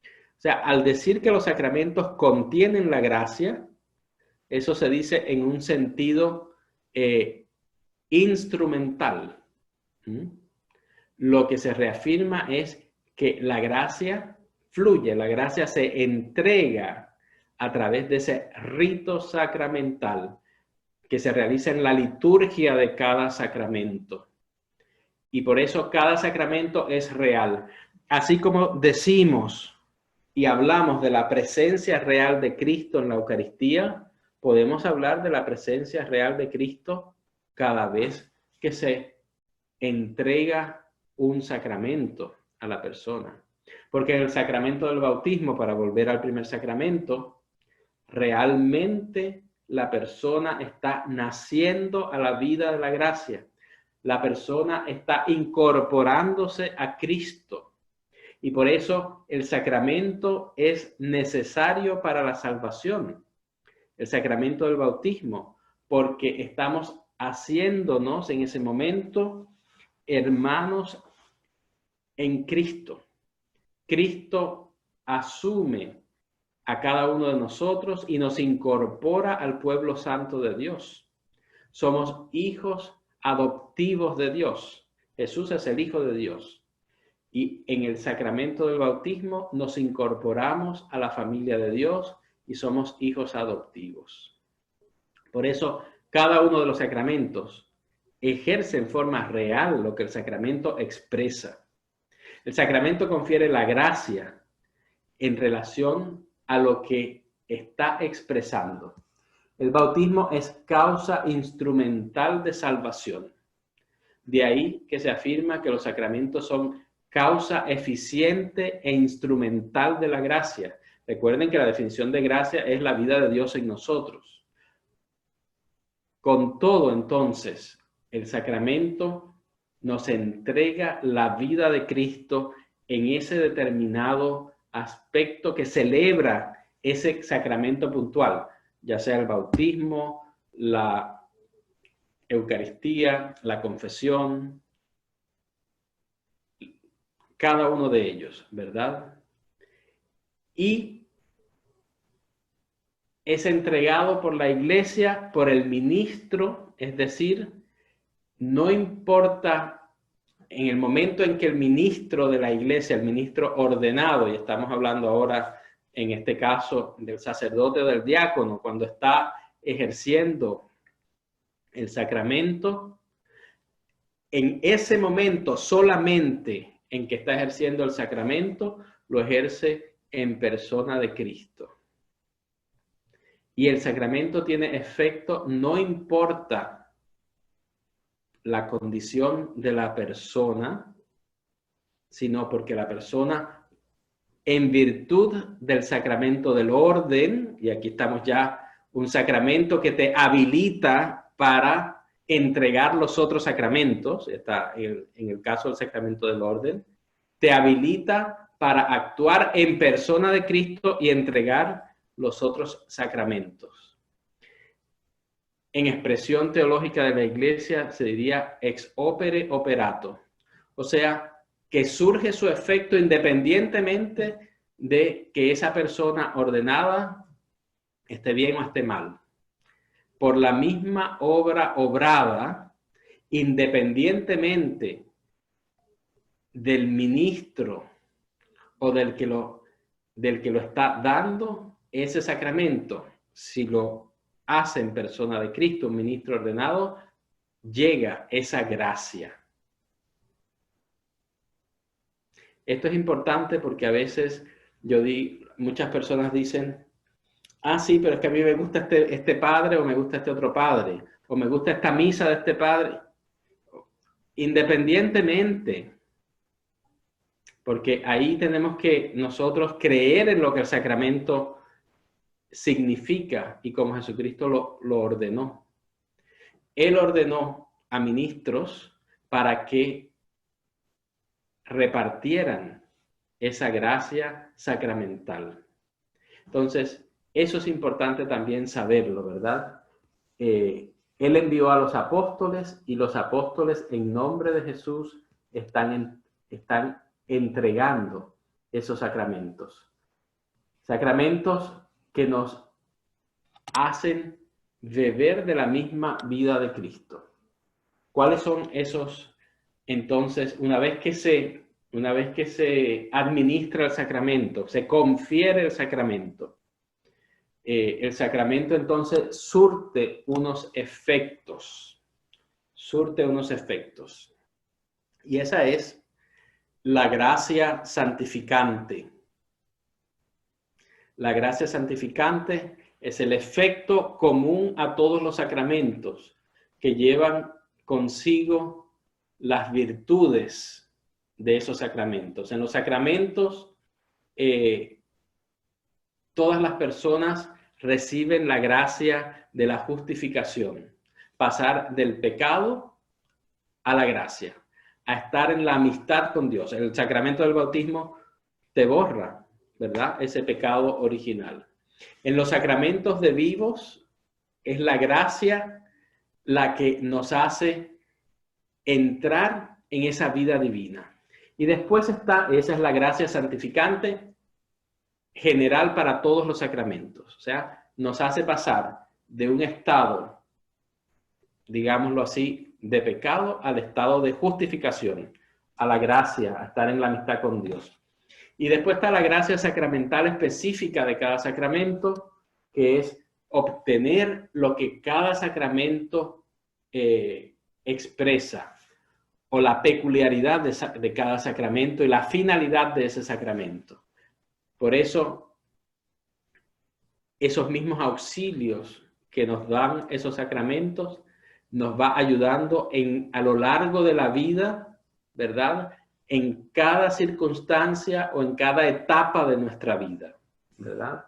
O sea, al decir que los sacramentos contienen la gracia, eso se dice en un sentido instrumental. Lo que se reafirma es que la gracia fluye, la gracia se entrega a través de ese rito sacramental que se realiza en la liturgia de cada sacramento. Y por eso cada sacramento es real. Así como decimos y hablamos de la presencia real de Cristo en la Eucaristía, podemos hablar de la presencia real de Cristo cada vez que se entrega un sacramento a la persona. Porque en el sacramento del bautismo, para volver al primer sacramento, realmente la persona está naciendo a la vida de la gracia. La persona está incorporándose a Cristo. Y por eso el sacramento es necesario para la salvación, el sacramento del bautismo, porque estamos haciéndonos en ese momento hermanos en Cristo. Cristo asume a cada uno de nosotros y nos incorpora al pueblo santo de Dios. Somos hijos adoptivos de Dios. Jesús es el Hijo de Dios. Y en el sacramento del bautismo nos incorporamos a la familia de Dios y somos hijos adoptivos. Por eso, cada uno de los sacramentos ejerce en forma real lo que el sacramento expresa. El sacramento confiere la gracia en relación a lo que está expresando. El bautismo es causa instrumental de salvación. De ahí que se afirma que los sacramentos son causa eficiente e instrumental de la gracia. Recuerden que la definición de gracia es la vida de Dios en nosotros. Con todo, entonces, el sacramento nos entrega la vida de Cristo en ese determinado aspecto que celebra ese sacramento puntual, ya sea el bautismo, la Eucaristía, la confesión, cada uno de ellos, ¿verdad? Y es entregado por la Iglesia, por el ministro, es decir, no importa en el momento en que el ministro de la Iglesia, el ministro ordenado, y estamos hablando ahora en este caso del sacerdote o del diácono, cuando está ejerciendo el sacramento, en ese momento solamente en que está ejerciendo el sacramento, lo ejerce en persona de Cristo. Y el sacramento tiene efecto, no importa la condición de la persona, sino porque la persona, en virtud del sacramento del orden, y aquí estamos ya, un sacramento que te habilita para entregar los otros sacramentos, está en el caso del sacramento del orden, te habilita para actuar en persona de Cristo y entregar los otros sacramentos. En expresión teológica de la Iglesia se diría ex opere operato, o sea, que surge su efecto independientemente de que esa persona ordenada esté bien o esté mal. Por la misma obra obrada, independientemente del ministro o del que lo está dando ese sacramento, si lo hace en persona de Cristo, un ministro ordenado, llega esa gracia. Esto es importante porque a veces muchas personas dicen, ah, sí, pero es que a mí me gusta este padre o me gusta este otro padre, o me gusta esta misa de este padre. Independientemente, porque ahí tenemos que nosotros creer en lo que el sacramento significa y como Jesucristo lo ordenó. Él ordenó a ministros para que repartieran esa gracia sacramental. Entonces, eso es importante también saberlo, ¿verdad? Él envió a los apóstoles y los apóstoles en nombre de Jesús están entregando esos sacramentos. Sacramentos que nos hacen beber de la misma vida de Cristo. ¿Cuáles son esos? Entonces, una vez que se administra el sacramento, se confiere el sacramento entonces surte unos efectos. Y esa es la gracia santificante. La gracia santificante es el efecto común a todos los sacramentos que llevan consigo las virtudes de esos sacramentos. En los sacramentos, todas las personas reciben la gracia de la justificación, pasar del pecado a la gracia, a estar en la amistad con Dios. El sacramento del bautismo te borra, ¿verdad? Ese pecado original. En los sacramentos de vivos es la gracia la que nos hace entrar en esa vida divina. Y después está, esa es la gracia santificante general para todos los sacramentos. O sea, nos hace pasar de un estado, digámoslo así, de pecado al estado de justificación, a la gracia, a estar en la amistad con Dios. Y después está la gracia sacramental específica de cada sacramento, que es obtener lo que cada sacramento expresa, o la peculiaridad de cada sacramento y la finalidad de ese sacramento. Por eso, esos mismos auxilios que nos dan esos sacramentos nos va ayudando a lo largo de la vida, ¿verdad? En cada circunstancia o en cada etapa de nuestra vida, ¿verdad?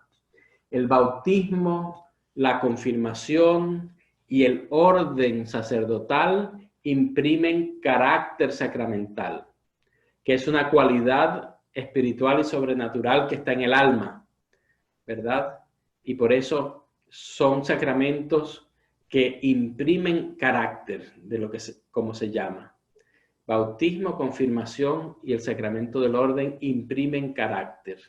El bautismo, la confirmación y el orden sacerdotal imprimen carácter sacramental, que es una cualidad espiritual y sobrenatural que está en el alma, ¿verdad? Y por eso son sacramentos que imprimen carácter de lo que como se llama. Bautismo, confirmación y el sacramento del orden imprimen carácter,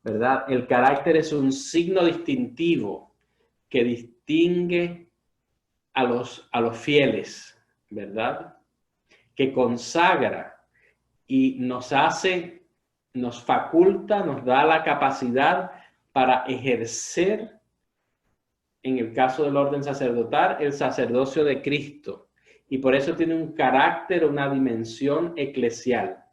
¿verdad? El carácter es un signo distintivo que distingue a los fieles, ¿verdad? Que consagra y nos hace, nos faculta, nos da la capacidad para ejercer, en el caso del orden sacerdotal, el sacerdocio de Cristo. Y por eso tiene un carácter, una dimensión eclesial.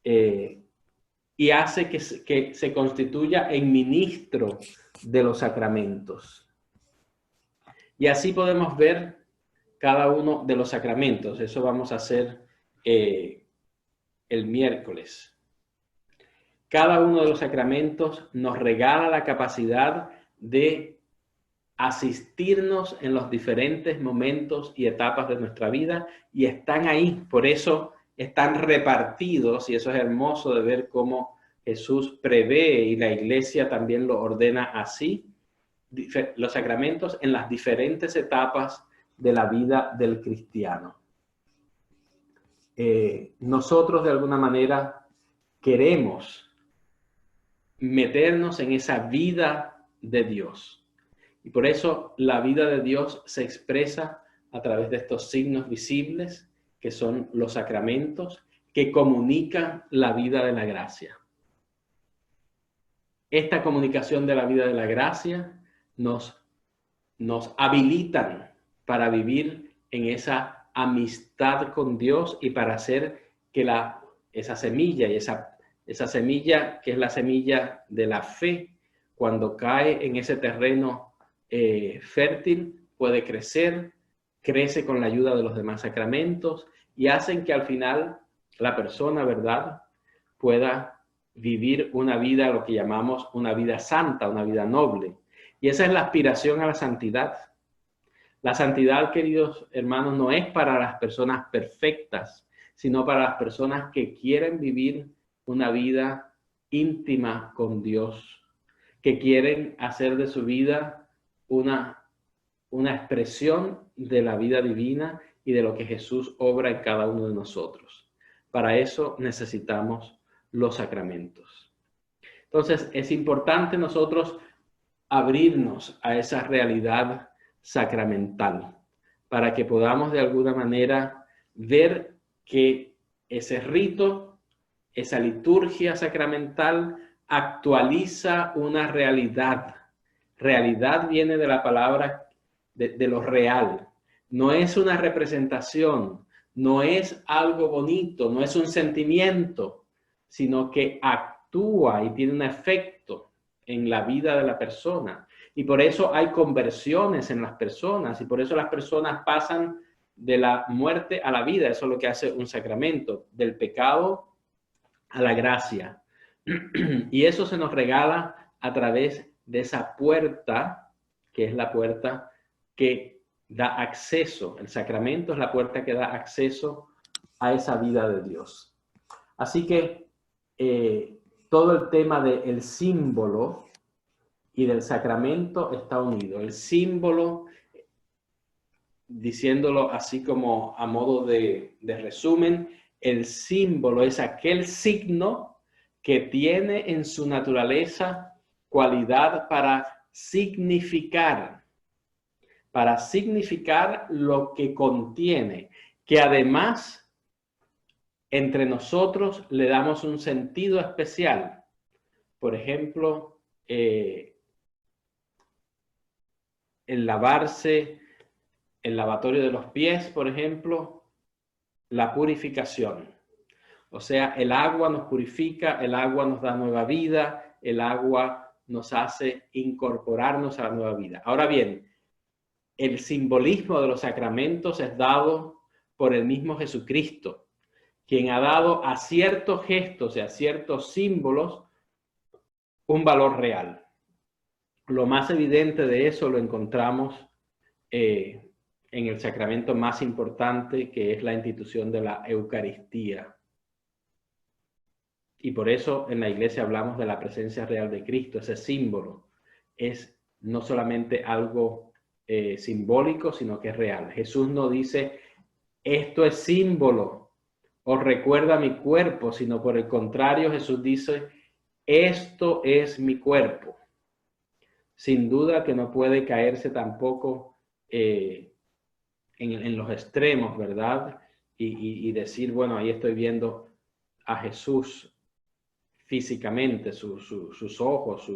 Y hace que se constituya en ministro de los sacramentos. Y así podemos ver cada uno de los sacramentos. Eso vamos a hacer el miércoles. Cada uno de los sacramentos nos regala la capacidad de asistirnos en los diferentes momentos y etapas de nuestra vida y están ahí, por eso están repartidos y eso es hermoso de ver cómo Jesús prevé y la Iglesia también lo ordena así, los sacramentos en las diferentes etapas de la vida del cristiano. Nosotros de alguna manera queremos meternos en esa vida de Dios. Y por eso la vida de Dios se expresa a través de estos signos visibles, que son los sacramentos, que comunican la vida de la gracia. Esta comunicación de la vida de la gracia nos habilitan para vivir en esa amistad con Dios y para hacer que esa semilla, y esa semilla que es la semilla de la fe, cuando cae en ese terreno fértil, puede crecer, crece con la ayuda de los demás sacramentos y hacen que al final la persona, ¿verdad?, pueda vivir una vida, lo que llamamos una vida santa, una vida noble. Y esa es la aspiración a la santidad. La santidad, queridos hermanos, no es para las personas perfectas, sino para las personas que quieren vivir una vida íntima con Dios, que quieren hacer de su vida una expresión de la vida divina y de lo que Jesús obra en cada uno de nosotros. Para eso necesitamos los sacramentos. Entonces, es importante nosotros abrirnos a esa realidad sacramental para que podamos de alguna manera ver que ese rito, esa liturgia sacramental actualiza una realidad. Realidad viene de la palabra de lo real. No es una representación, no es algo bonito, no es un sentimiento, sino que actúa y tiene un efecto en la vida de la persona. Y por eso hay conversiones en las personas y por eso las personas pasan de la muerte a la vida. Eso es lo que hace un sacramento, del pecado a la gracia. Y eso se nos regala a través de esa puerta, que es la puerta que da acceso. El sacramento es la puerta que da acceso a esa vida de Dios. Así que todo el tema del símbolo y del sacramento está unido. El símbolo, diciéndolo así como a modo de resumen, el símbolo es aquel signo que tiene en su naturaleza cualidad para significar lo que contiene, que además entre nosotros le damos un sentido especial. Por ejemplo, el lavarse, el lavatorio de los pies, por ejemplo, la purificación. O sea, el agua nos purifica, el agua nos da nueva vida, el agua nos hace incorporarnos a la nueva vida. Ahora bien, el simbolismo de los sacramentos es dado por el mismo Jesucristo, quien ha dado a ciertos gestos y a ciertos símbolos un valor real. Lo más evidente de eso lo encontramos en el sacramento más importante, que es la institución de la Eucaristía. Y por eso en la iglesia hablamos de la presencia real de Cristo. Ese símbolo es no solamente algo simbólico, sino que es real. Jesús no dice, esto es símbolo, os recuerda mi cuerpo, sino por el contrario, Jesús dice, esto es mi cuerpo. Sin duda que no puede caerse tampoco en los extremos, ¿verdad? Y decir, bueno, ahí estoy viendo a Jesús físicamente, sus ojos.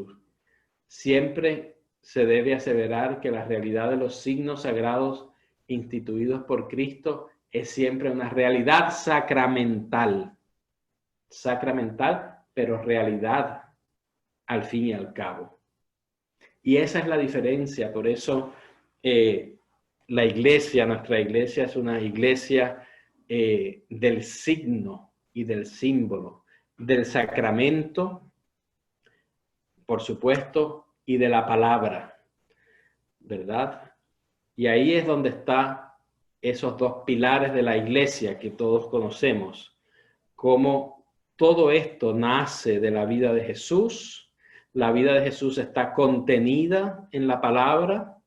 Siempre se debe aseverar que la realidad de los signos sagrados instituidos por Cristo es siempre una realidad sacramental. Sacramental, pero realidad al fin y al cabo. Y esa es la diferencia. Por eso la iglesia, nuestra iglesia es una iglesia del signo y del símbolo, del sacramento, por supuesto, y de la palabra, ¿verdad? Y ahí es donde están esos dos pilares de la iglesia que todos conocemos, cómo todo esto nace de la vida de Jesús. La vida de Jesús está contenida en la palabra,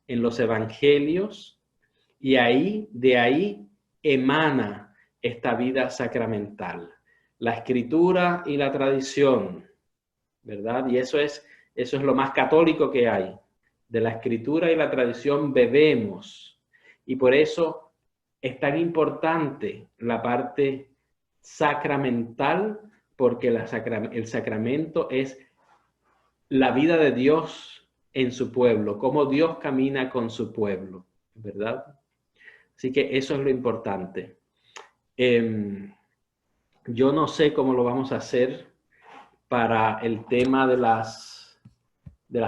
en los evangelios, y de ahí emana esta vida sacramental. La escritura y la tradición, ¿verdad? Y eso es lo más católico que hay. De la escritura y la tradición bebemos. Y por eso es tan importante la parte sacramental, porque el sacramento es la vida de Dios en su pueblo, cómo Dios camina con su pueblo, ¿verdad? Así que eso es lo importante. Yo no sé cómo lo vamos a hacer para el tema de las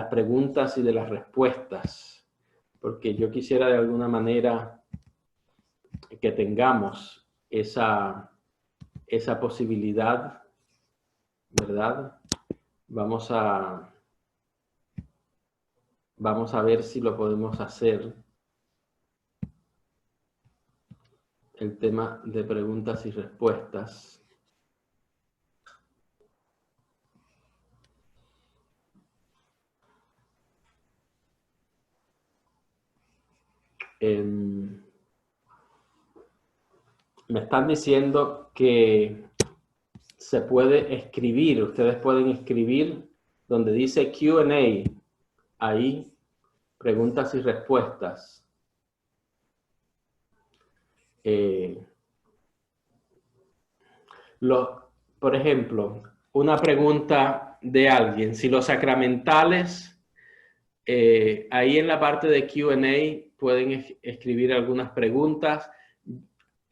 preguntas y de las respuestas, porque yo quisiera de alguna manera que tengamos esa posibilidad, ¿verdad? Vamos a ver si lo podemos hacer, el tema de preguntas y respuestas. Me están diciendo que se puede escribir, ustedes pueden escribir donde dice Q&A, ahí, preguntas y respuestas. Por ejemplo, una pregunta de alguien, si los sacramentales, ahí en la parte de Q&A pueden escribir algunas preguntas.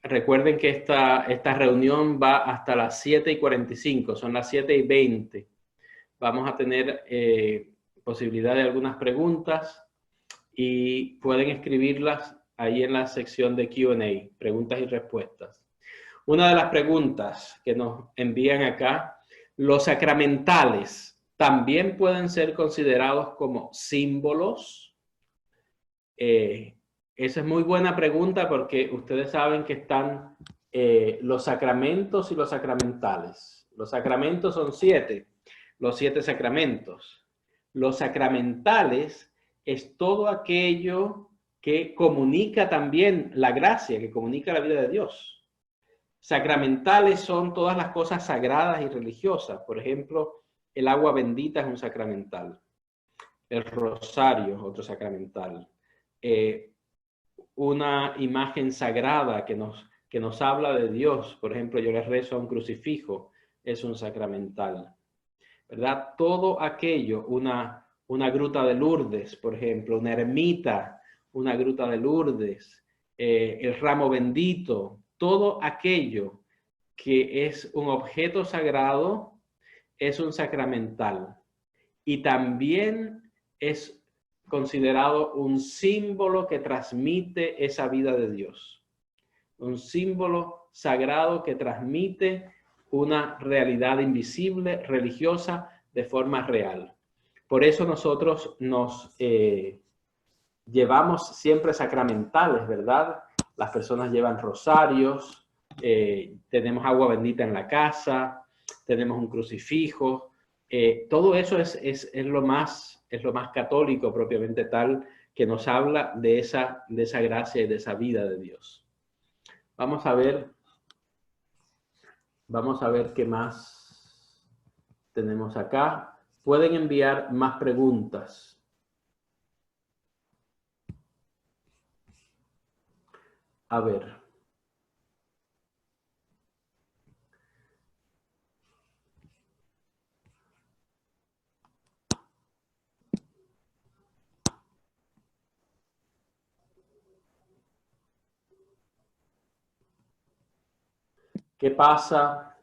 Recuerden que esta reunión va hasta las 7:45, son las 7:20. Vamos a tener posibilidad de algunas preguntas y pueden escribirlas ahí en la sección de Q&A, preguntas y respuestas. Una de las preguntas que nos envían acá, ¿los sacramentales también pueden ser considerados como símbolos? Esa es muy buena pregunta porque ustedes saben que están los sacramentos y los sacramentales. Los sacramentos son 7, los 7 sacramentos. Los sacramentales es todo aquello que comunica también la gracia, que comunica la vida de Dios. Sacramentales son todas las cosas sagradas y religiosas. Por ejemplo, el agua bendita es un sacramental. El rosario es otro sacramental. Una imagen sagrada que nos habla de Dios. Por ejemplo, yo les rezo a un crucifijo, es un sacramental, ¿verdad? Todo aquello, una gruta de Lourdes, por ejemplo, una ermita, una gruta de Lourdes, el ramo bendito, todo aquello que es un objeto sagrado es un sacramental. Y también es considerado un símbolo que transmite esa vida de Dios. Un símbolo sagrado que transmite una realidad invisible, religiosa, de forma real. Por eso nosotros nos llevamos siempre sacramentales, ¿verdad? Las personas llevan rosarios, tenemos agua bendita en la casa, tenemos un crucifijo. Todo eso es lo más católico propiamente tal, que nos habla de esa gracia y de esa vida de Dios. Vamos a ver qué más tenemos acá. Pueden enviar más preguntas. A ver. ¿Qué pasa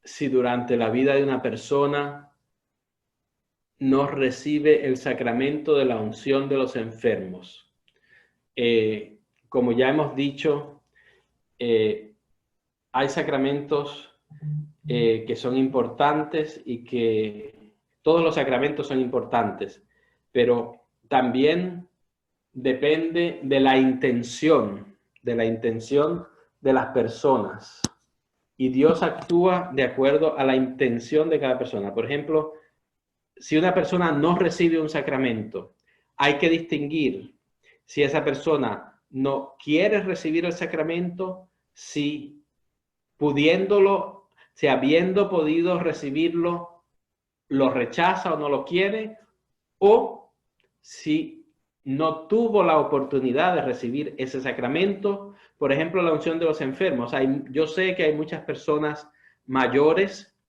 si durante la vida de una persona no recibe el sacramento de la unción de los enfermos? Como ya hemos dicho, hay sacramentos que son importantes y que todos los sacramentos son importantes, pero también depende de la intención de las personas. Y Dios actúa de acuerdo a la intención de cada persona. Por ejemplo, si una persona no recibe un sacramento, hay que distinguir si esa persona no quiere recibir el sacramento, si pudiéndolo, si habiendo podido recibirlo, lo rechaza o no lo quiere, o si no tuvo la oportunidad de recibir ese sacramento. Por ejemplo, la unción de los enfermos. Yo sé que hay muchas personas mayores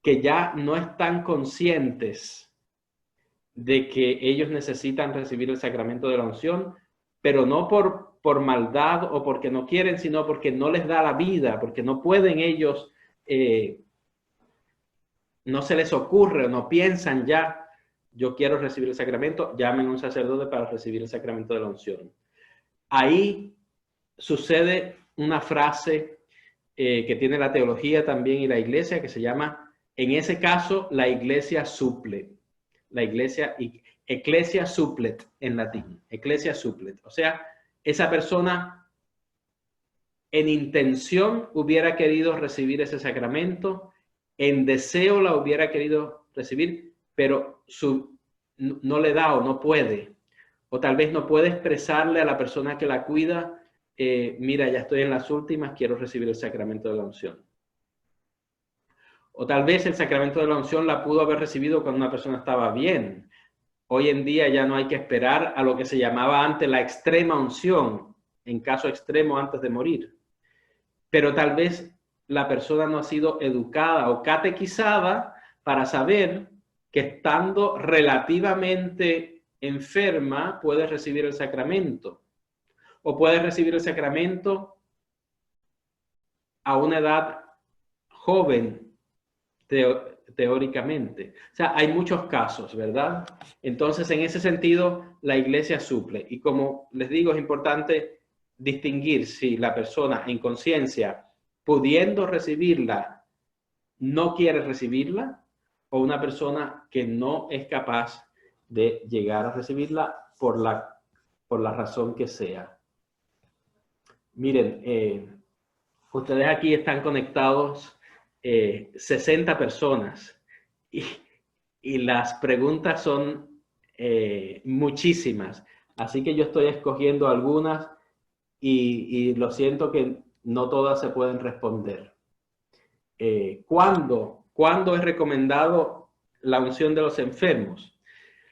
que ya no están conscientes de que ellos necesitan recibir el sacramento de la unción, pero no por maldad o porque no quieren, sino porque no les da la vida, porque no pueden ellos, no se les ocurre o no piensan ya, yo quiero recibir el sacramento, llamen a un sacerdote para recibir el sacramento de la unción. Ahí sucede una frase que tiene la teología también y la iglesia, que se llama, en ese caso, la iglesia suple. La iglesia, ecclesia supplet en latín, ecclesia supplet. O sea, esa persona en intención hubiera querido recibir ese sacramento, en deseo la hubiera querido recibir, pero no le da o no puede. O tal vez no puede expresarle a la persona que la cuida, mira, ya estoy en las últimas, quiero recibir el sacramento de la unción. O tal vez el sacramento de la unción la pudo haber recibido cuando una persona estaba bien. Hoy en día ya no hay que esperar a lo que se llamaba antes la extrema unción, en caso extremo antes de morir. Pero tal vez la persona no ha sido educada o catequizada para saber que estando relativamente enferma puede recibir el sacramento. O puede recibir el sacramento a una edad joven, teóricamente. O sea, hay muchos casos, ¿verdad? Entonces, en ese sentido, la iglesia suple. Y como les digo, es importante distinguir si la persona en conciencia, pudiendo recibirla, no quiere recibirla, o una persona que no es capaz de llegar a recibirla por la razón que sea. Miren, Ustedes aquí están conectados 60 personas y las preguntas son muchísimas. Así que yo estoy escogiendo algunas y lo siento que no todas se pueden responder. ¿Cuándo es recomendado la unción de los enfermos?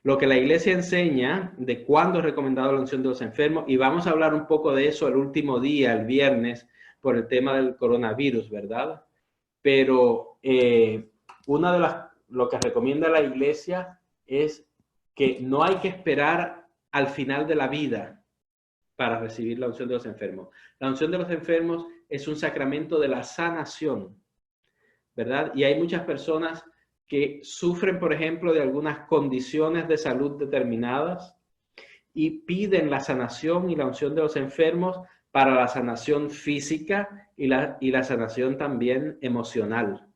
Lo que la iglesia enseña de cuándo es recomendado la unción de los enfermos, y vamos a hablar un poco de eso el último día, el viernes, por el tema del coronavirus, ¿verdad? Pero lo que recomienda la iglesia es que no hay que esperar al final de la vida para recibir la unción de los enfermos. La unción de los enfermos es un sacramento de la sanación, ¿verdad? Y hay muchas personas que sufren, por ejemplo, de algunas condiciones de salud determinadas y piden la sanación y la unción de los enfermos para la sanación física y la sanación también emocional.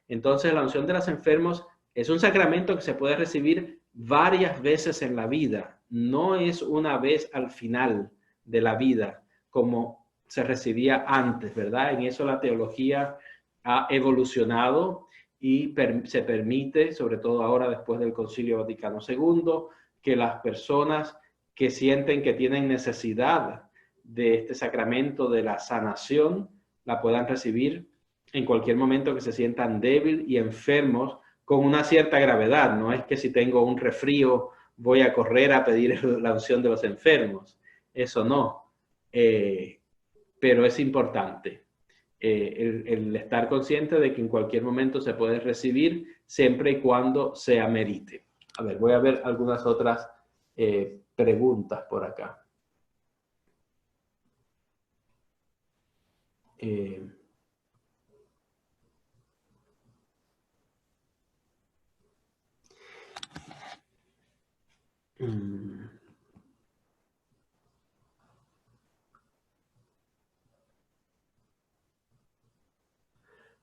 Entonces, la unción de los enfermos es un sacramento que se puede recibir varias veces en la vida. No es una vez al final de la vida, como se recibía antes, ¿verdad? En eso la teología ha evolucionado y se permite, sobre todo ahora después del Concilio Vaticano II, que las personas que sienten que tienen necesidad de este sacramento de la sanación la puedan recibir en cualquier momento que se sientan débiles y enfermos con una cierta gravedad. No es que si tengo un resfrío voy a correr a pedir la unción de los enfermos. Eso no. Pero es importante el estar consciente de que en cualquier momento se puede recibir siempre y cuando se amerite. A ver, voy a ver algunas otras preguntas por acá.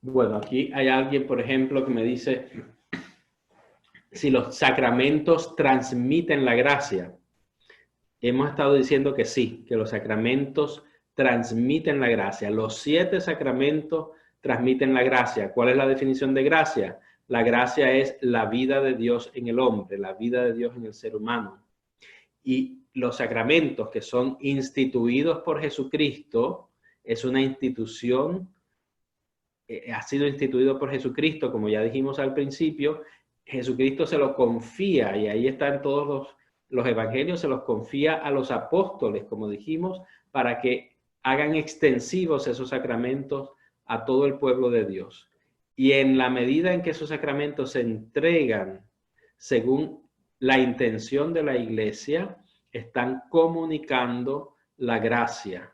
Bueno, aquí hay alguien, por ejemplo, que me dice si los sacramentos transmiten la gracia. Hemos estado diciendo que sí, que los sacramentos transmiten la gracia. Los 7 sacramentos transmiten la gracia. ¿Cuál es la definición de gracia? La gracia es la vida de Dios en el hombre, la vida de Dios en el ser humano. Y los sacramentos que son instituidos por Jesucristo, es una institución, ha sido instituido por Jesucristo, como ya dijimos al principio. Jesucristo se lo confía, y ahí están todos los evangelios, se los confía a los apóstoles, como dijimos, para que hagan extensivos esos sacramentos a todo el pueblo de Dios. Y en la medida en que esos sacramentos se entregan según la intención de la iglesia, están comunicando la gracia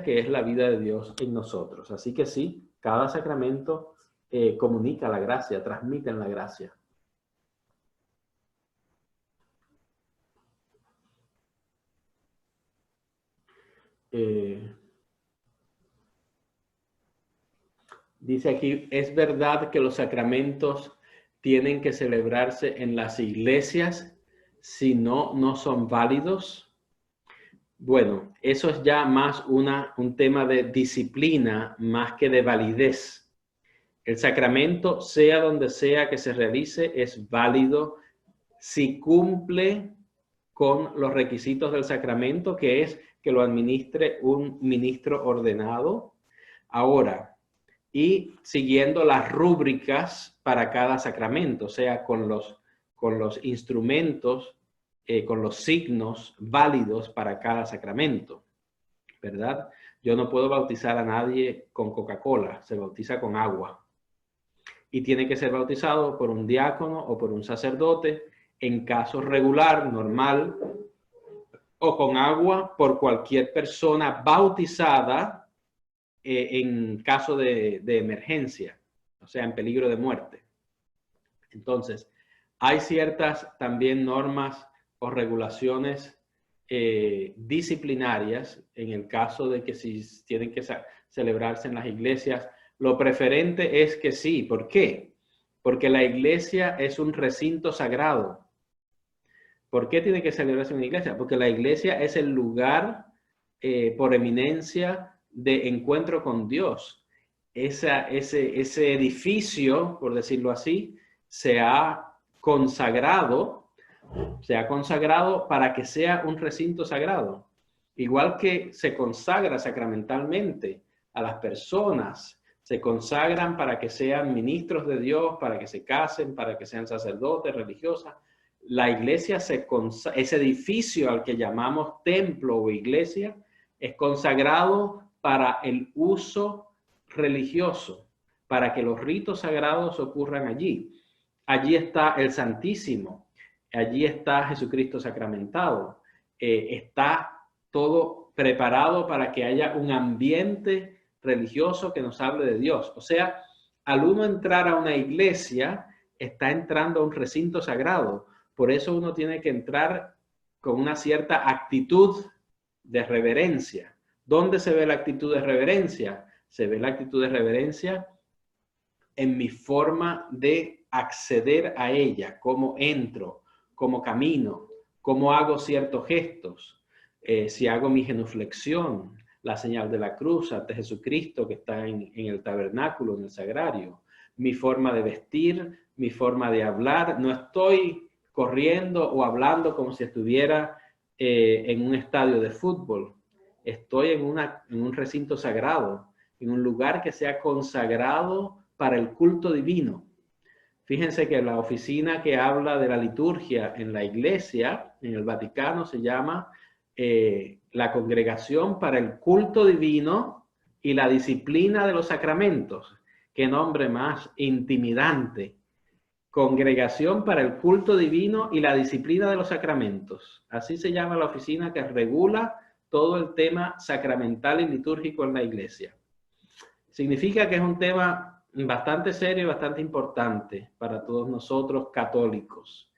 que es la vida de Dios en nosotros. Así que sí, cada sacramento comunica la gracia, transmite la gracia. Dice aquí, ¿es verdad que los sacramentos tienen que celebrarse en las iglesias? Si no, no son válidos. Bueno, eso es ya más un tema de disciplina más que de validez. El sacramento, sea donde sea que se realice, es válido si cumple con los requisitos del sacramento, que es que lo administre un ministro ordenado. Ahora, y siguiendo las rúbricas para cada sacramento, o sea, con los instrumentos, con los signos válidos para cada sacramento, ¿verdad? Yo no puedo bautizar a nadie con Coca-Cola, se bautiza con agua. Y tiene que ser bautizado por un diácono o por un sacerdote, en caso regular, normal, o con agua por cualquier persona bautizada en caso de emergencia, o sea, en peligro de muerte. Entonces, hay ciertas también normas o regulaciones disciplinarias en el caso de que si tienen que celebrarse en las iglesias. Lo preferente es que sí. ¿Por qué? Porque la iglesia es un recinto sagrado. ¿Por qué tiene que celebrarse en una iglesia? Porque la iglesia es el lugar por eminencia de encuentro con Dios. Ese edificio, por decirlo así, se ha consagrado para que sea un recinto sagrado. Igual que se consagra sacramentalmente a las personas, se consagran para que sean ministros de Dios, para que se casen, para que sean sacerdotes, religiosas. La iglesia, ese edificio al que llamamos templo o iglesia, es consagrado para el uso religioso, para que los ritos sagrados ocurran allí. Allí está el Santísimo, allí está Jesucristo sacramentado, está todo preparado para que haya un ambiente religioso que nos hable de Dios. O sea, al uno entrar a una iglesia, está entrando a un recinto sagrado. Por eso uno tiene que entrar con una cierta actitud de reverencia. ¿Dónde se ve la actitud de reverencia? Se ve la actitud de reverencia en mi forma de acceder a ella, cómo entro, cómo camino, cómo hago ciertos gestos, si hago mi genuflexión, la señal de la cruz ante Jesucristo que está en el tabernáculo, en el sagrario, mi forma de vestir, mi forma de hablar. No estoy corriendo o hablando como si estuviera en un estadio de fútbol. Estoy en un recinto sagrado, en un lugar que sea consagrado para el culto divino. Fíjense que la oficina que habla de la liturgia en la iglesia, en el Vaticano, se llama la Congregación para el Culto Divino y la Disciplina de los Sacramentos. Qué nombre más intimidante. Congregación para el Culto Divino y la Disciplina de los Sacramentos. Así se llama la oficina que regula todo el tema sacramental y litúrgico en la iglesia. Significa que es un tema bastante serio y bastante importante para todos nosotros católicos.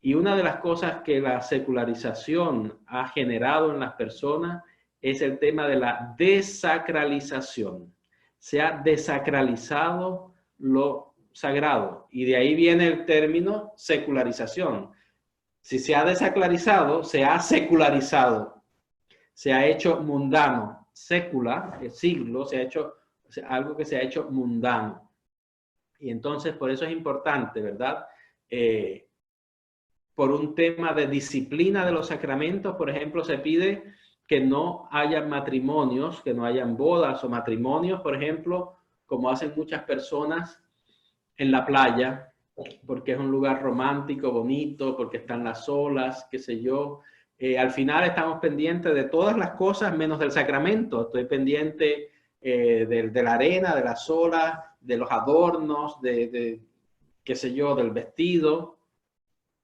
Y una de las cosas que la secularización ha generado en las personas es el tema de la desacralización. Se ha desacralizado lo sagrado y de ahí viene el término secularización. Si se ha desacralizado, se ha secularizado, se ha hecho mundano. Sécula, el siglo, se ha hecho algo que se ha hecho mundano. Y entonces por eso es importante, ¿verdad? Por un tema de disciplina de los sacramentos, por ejemplo, se pide que no haya matrimonios, que no hayan bodas o matrimonios, por ejemplo, como hacen muchas personas en la playa, porque es un lugar romántico, bonito, porque están las olas, qué sé yo. Al final estamos pendientes de todas las cosas menos del sacramento. Estoy pendiente de la arena, de las olas, de los adornos, qué sé yo, del vestido.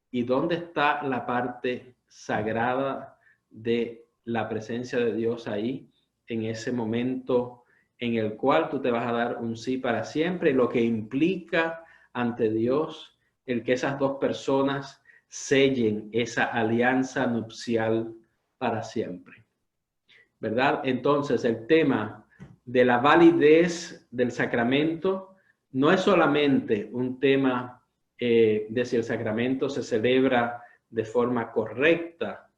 ¿Y dónde está la parte sagrada de la presencia de Dios ahí, en ese momento en el cual tú te vas a dar un sí para siempre, lo que implica ante Dios el que esas dos personas sellen esa alianza nupcial para siempre? ¿Verdad? Entonces, el tema de la validez del sacramento no es solamente un tema de si el sacramento se celebra de forma correcta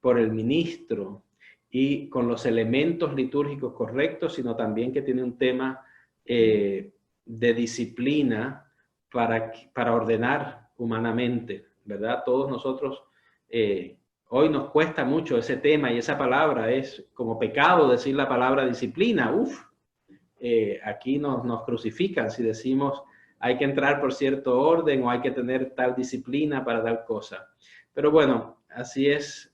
por el ministro y con los elementos litúrgicos correctos, sino también que tiene un tema de disciplina para ordenar humanamente, ¿verdad? Todos nosotros, hoy nos cuesta mucho ese tema y esa palabra, es como pecado decir la palabra disciplina. Aquí nos crucifican si decimos hay que entrar por cierto orden o hay que tener tal disciplina para tal cosa. Pero bueno, así es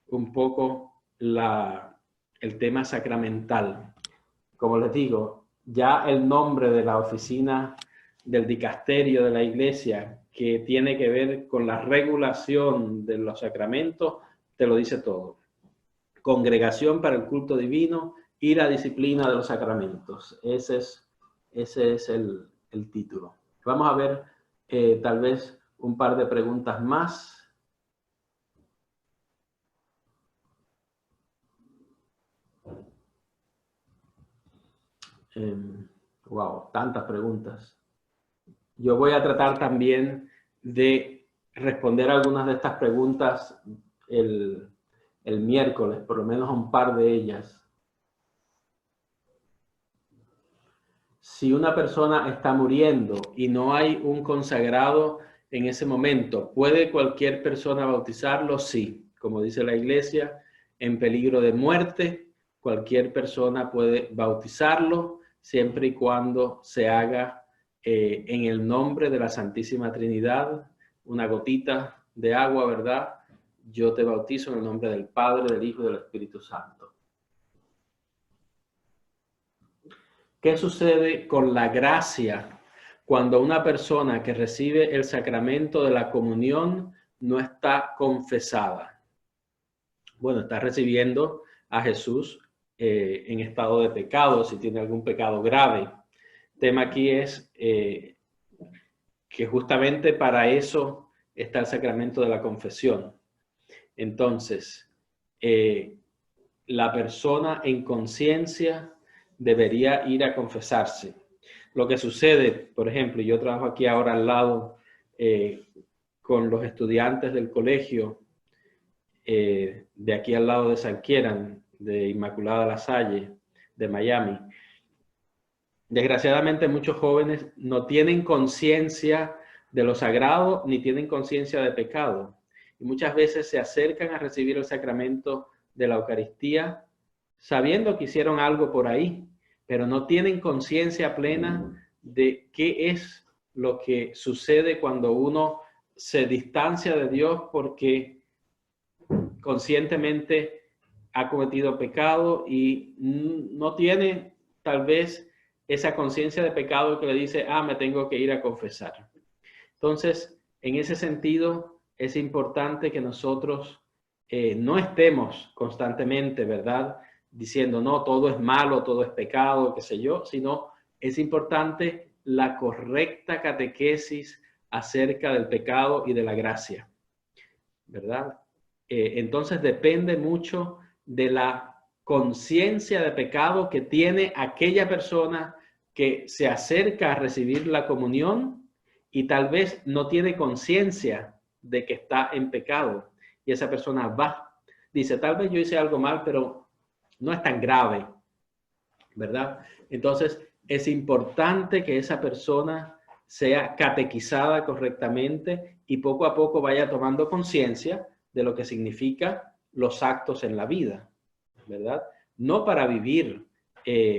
un poco el tema sacramental. Como les digo, ya el nombre de la oficina del dicasterio de la iglesia, que tiene que ver con la regulación de los sacramentos, te lo dice todo. Congregación para el culto divino y la disciplina de los sacramentos. Ese es el título. Vamos a ver tal vez un par de preguntas más. Wow, tantas preguntas. Yo voy a tratar también de responder algunas de estas preguntas el miércoles, por lo menos un par de ellas. Si una persona está muriendo y no hay un consagrado en ese momento, ¿puede cualquier persona bautizarlo? Sí, como dice la Iglesia, en peligro de muerte, cualquier persona puede bautizarlo siempre y cuando se haga en el nombre de la Santísima Trinidad, una gotita de agua, ¿verdad? Yo te bautizo en el nombre del Padre, del Hijo y del Espíritu Santo. ¿Qué sucede con la gracia cuando una persona que recibe el sacramento de la comunión no está confesada? Bueno, está recibiendo a Jesús en estado de pecado, si tiene algún pecado grave. El tema aquí es que justamente para eso está el sacramento de la confesión. Entonces, la persona en conciencia debería ir a confesarse. Lo que sucede, por ejemplo, yo trabajo aquí ahora al lado con los estudiantes del colegio de aquí al lado de San Quieran, de Inmaculada La Salle, de Miami. Desgraciadamente muchos jóvenes no tienen conciencia de lo sagrado ni tienen conciencia de pecado. Y muchas veces se acercan a recibir el sacramento de la Eucaristía sabiendo que hicieron algo por ahí, pero no tienen conciencia plena de qué es lo que sucede cuando uno se distancia de Dios porque conscientemente ha cometido pecado y no tiene tal vez esa conciencia de pecado que le dice, me tengo que ir a confesar. Entonces, en ese sentido, es importante que nosotros no estemos constantemente, ¿verdad?, diciendo, no, todo es malo, todo es pecado, qué sé yo, sino es importante la correcta catequesis acerca del pecado y de la gracia, ¿verdad? Entonces depende mucho de la conciencia de pecado que tiene aquella persona que se acerca a recibir la comunión y tal vez no tiene conciencia de que está en pecado. Y esa persona va, dice, tal vez yo hice algo mal, pero no es tan grave, ¿verdad? Entonces es importante que esa persona sea catequizada correctamente y poco a poco vaya tomando conciencia de lo que significa los actos en la vida, ¿verdad? No para vivir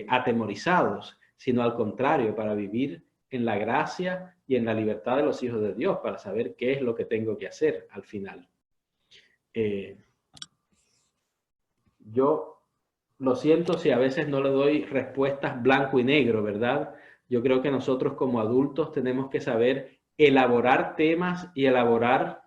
atemorizados, sino al contrario, para vivir en la gracia y en la libertad de los hijos de Dios, para saber qué es lo que tengo que hacer al final. Yo lo siento si a veces no le doy respuestas blanco y negro, ¿verdad? Yo creo que nosotros como adultos tenemos que saber elaborar temas y elaborar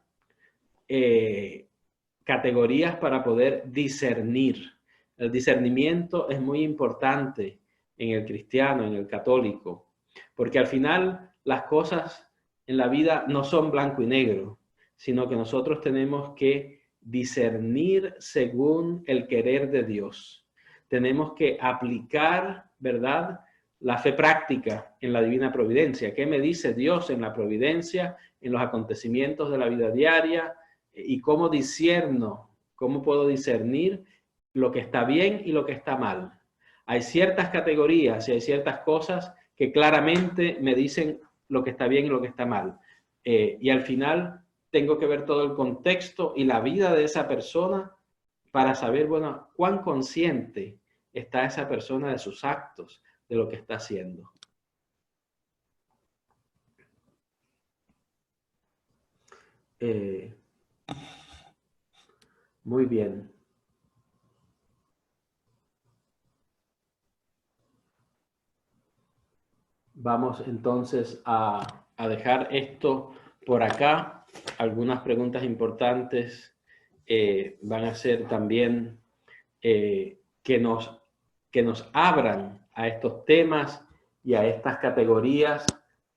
categorías para poder discernir. El discernimiento es muy importante en el cristiano, en el católico, porque al final las cosas en la vida no son blanco y negro, sino que nosotros tenemos que discernir según el querer de Dios. Tenemos que aplicar, ¿verdad?, la fe práctica en la divina providencia. ¿Qué me dice Dios en la providencia, en los acontecimientos de la vida diaria? Y cómo discierno, cómo puedo discernir lo que está bien y lo que está mal. Hay ciertas categorías y hay ciertas cosas que claramente me dicen lo que está bien y lo que está mal. Y al final tengo que ver todo el contexto y la vida de esa persona para saber, bueno, cuán consciente está esa persona de sus actos, de lo que está haciendo. Muy bien. Vamos entonces a dejar esto por acá. Algunas preguntas importantes van a ser también que nos abran a estos temas y a estas categorías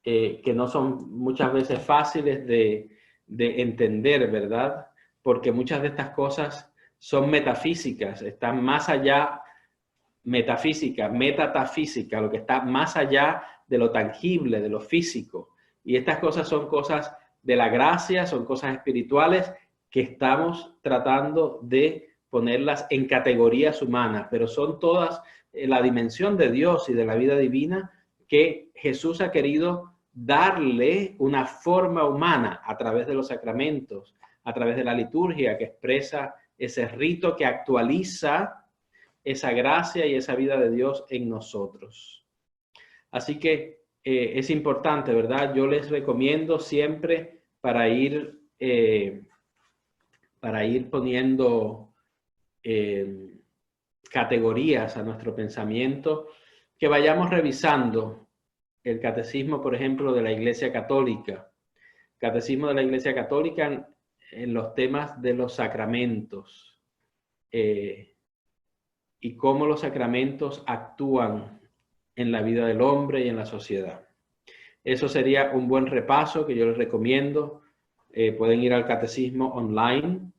que no son muchas veces fáciles de entender, ¿verdad? Porque muchas de estas cosas son metafísicas, están más allá, metafísica, metatafísica, lo que está más allá de lo tangible, de lo físico. Y estas cosas son cosas de la gracia, son cosas espirituales que estamos tratando de ponerlas en categorías humanas, pero son todas la dimensión de Dios y de la vida divina que Jesús ha querido darle una forma humana a través de los sacramentos, a través de la liturgia que expresa ese rito que actualiza esa gracia y esa vida de Dios en nosotros. Así que es importante, ¿verdad? Yo les recomiendo siempre para ir poniendo categorías a nuestro pensamiento, que vayamos revisando el catecismo, por ejemplo, de la Iglesia Católica. Catecismo de la Iglesia Católica en los temas de los sacramentos y cómo los sacramentos actúan en la vida del hombre y en la sociedad. Eso sería un buen repaso que yo les recomiendo. Pueden ir al catecismo online,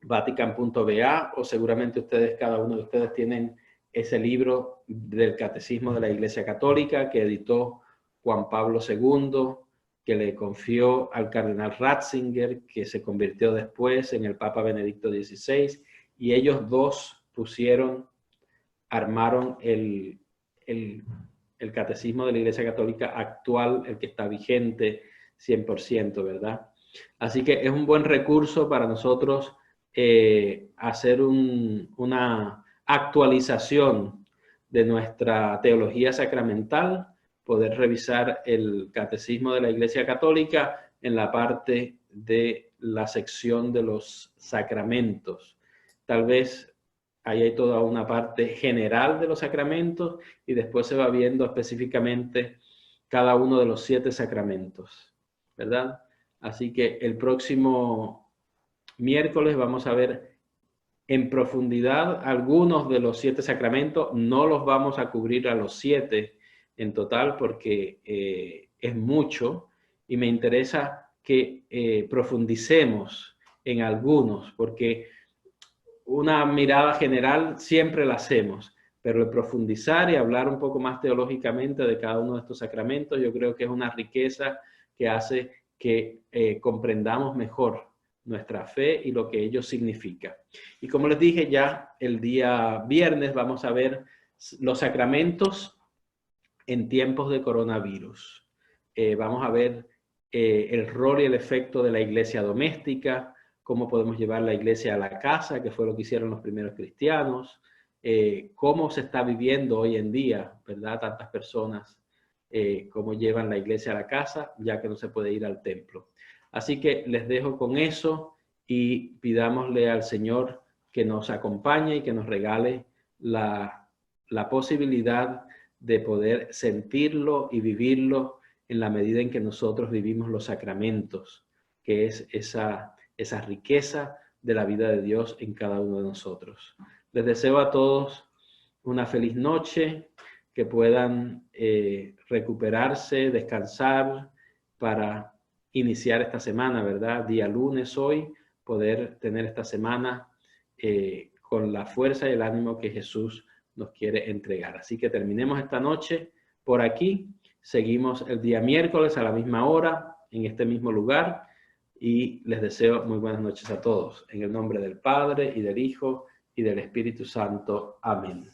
vatican.va, o seguramente cada uno de ustedes tienen ese libro del Catecismo de la Iglesia Católica que editó Juan Pablo II, que le confió al cardenal Ratzinger, que se convirtió después en el Papa Benedicto XVI, y ellos dos armaron el Catecismo de la Iglesia Católica actual, el que está vigente 100%, ¿verdad? Así que es un buen recurso para nosotros hacer una actualización de nuestra teología sacramental, poder revisar el Catecismo de la Iglesia Católica en la parte de la sección de los sacramentos. Tal vez ahí hay toda una parte general de los sacramentos y después se va viendo específicamente cada uno de los 7 sacramentos, ¿verdad? Así que el próximo miércoles vamos a ver en profundidad algunos de los 7 sacramentos. No los vamos a cubrir a los 7 en total porque es mucho y me interesa que profundicemos en algunos, porque una mirada general siempre la hacemos, pero el profundizar y hablar un poco más teológicamente de cada uno de estos sacramentos, yo creo que es una riqueza que hace que comprendamos mejor nuestra fe y lo que ello significa. Y como les dije, ya el día viernes vamos a ver los sacramentos en tiempos de coronavirus. Vamos a ver el rol y el efecto de la iglesia doméstica, cómo podemos llevar la iglesia a la casa, que fue lo que hicieron los primeros cristianos, cómo se está viviendo hoy en día, ¿verdad? Tantas personas, cómo llevan la iglesia a la casa, ya que no se puede ir al templo. Así que les dejo con eso y pidámosle al Señor que nos acompañe y que nos regale la posibilidad de poder sentirlo y vivirlo en la medida en que nosotros vivimos los sacramentos, que es esa riqueza de la vida de Dios en cada uno de nosotros. Les deseo a todos una feliz noche, que puedan recuperarse, descansar para iniciar esta semana, ¿verdad? Día lunes hoy, poder tener esta semana con la fuerza y el ánimo que Jesús nos quiere entregar. Así que terminemos esta noche por aquí. Seguimos el día miércoles a la misma hora, en este mismo lugar. Y les deseo muy buenas noches a todos. En el nombre del Padre, y del Hijo, y del Espíritu Santo. Amén.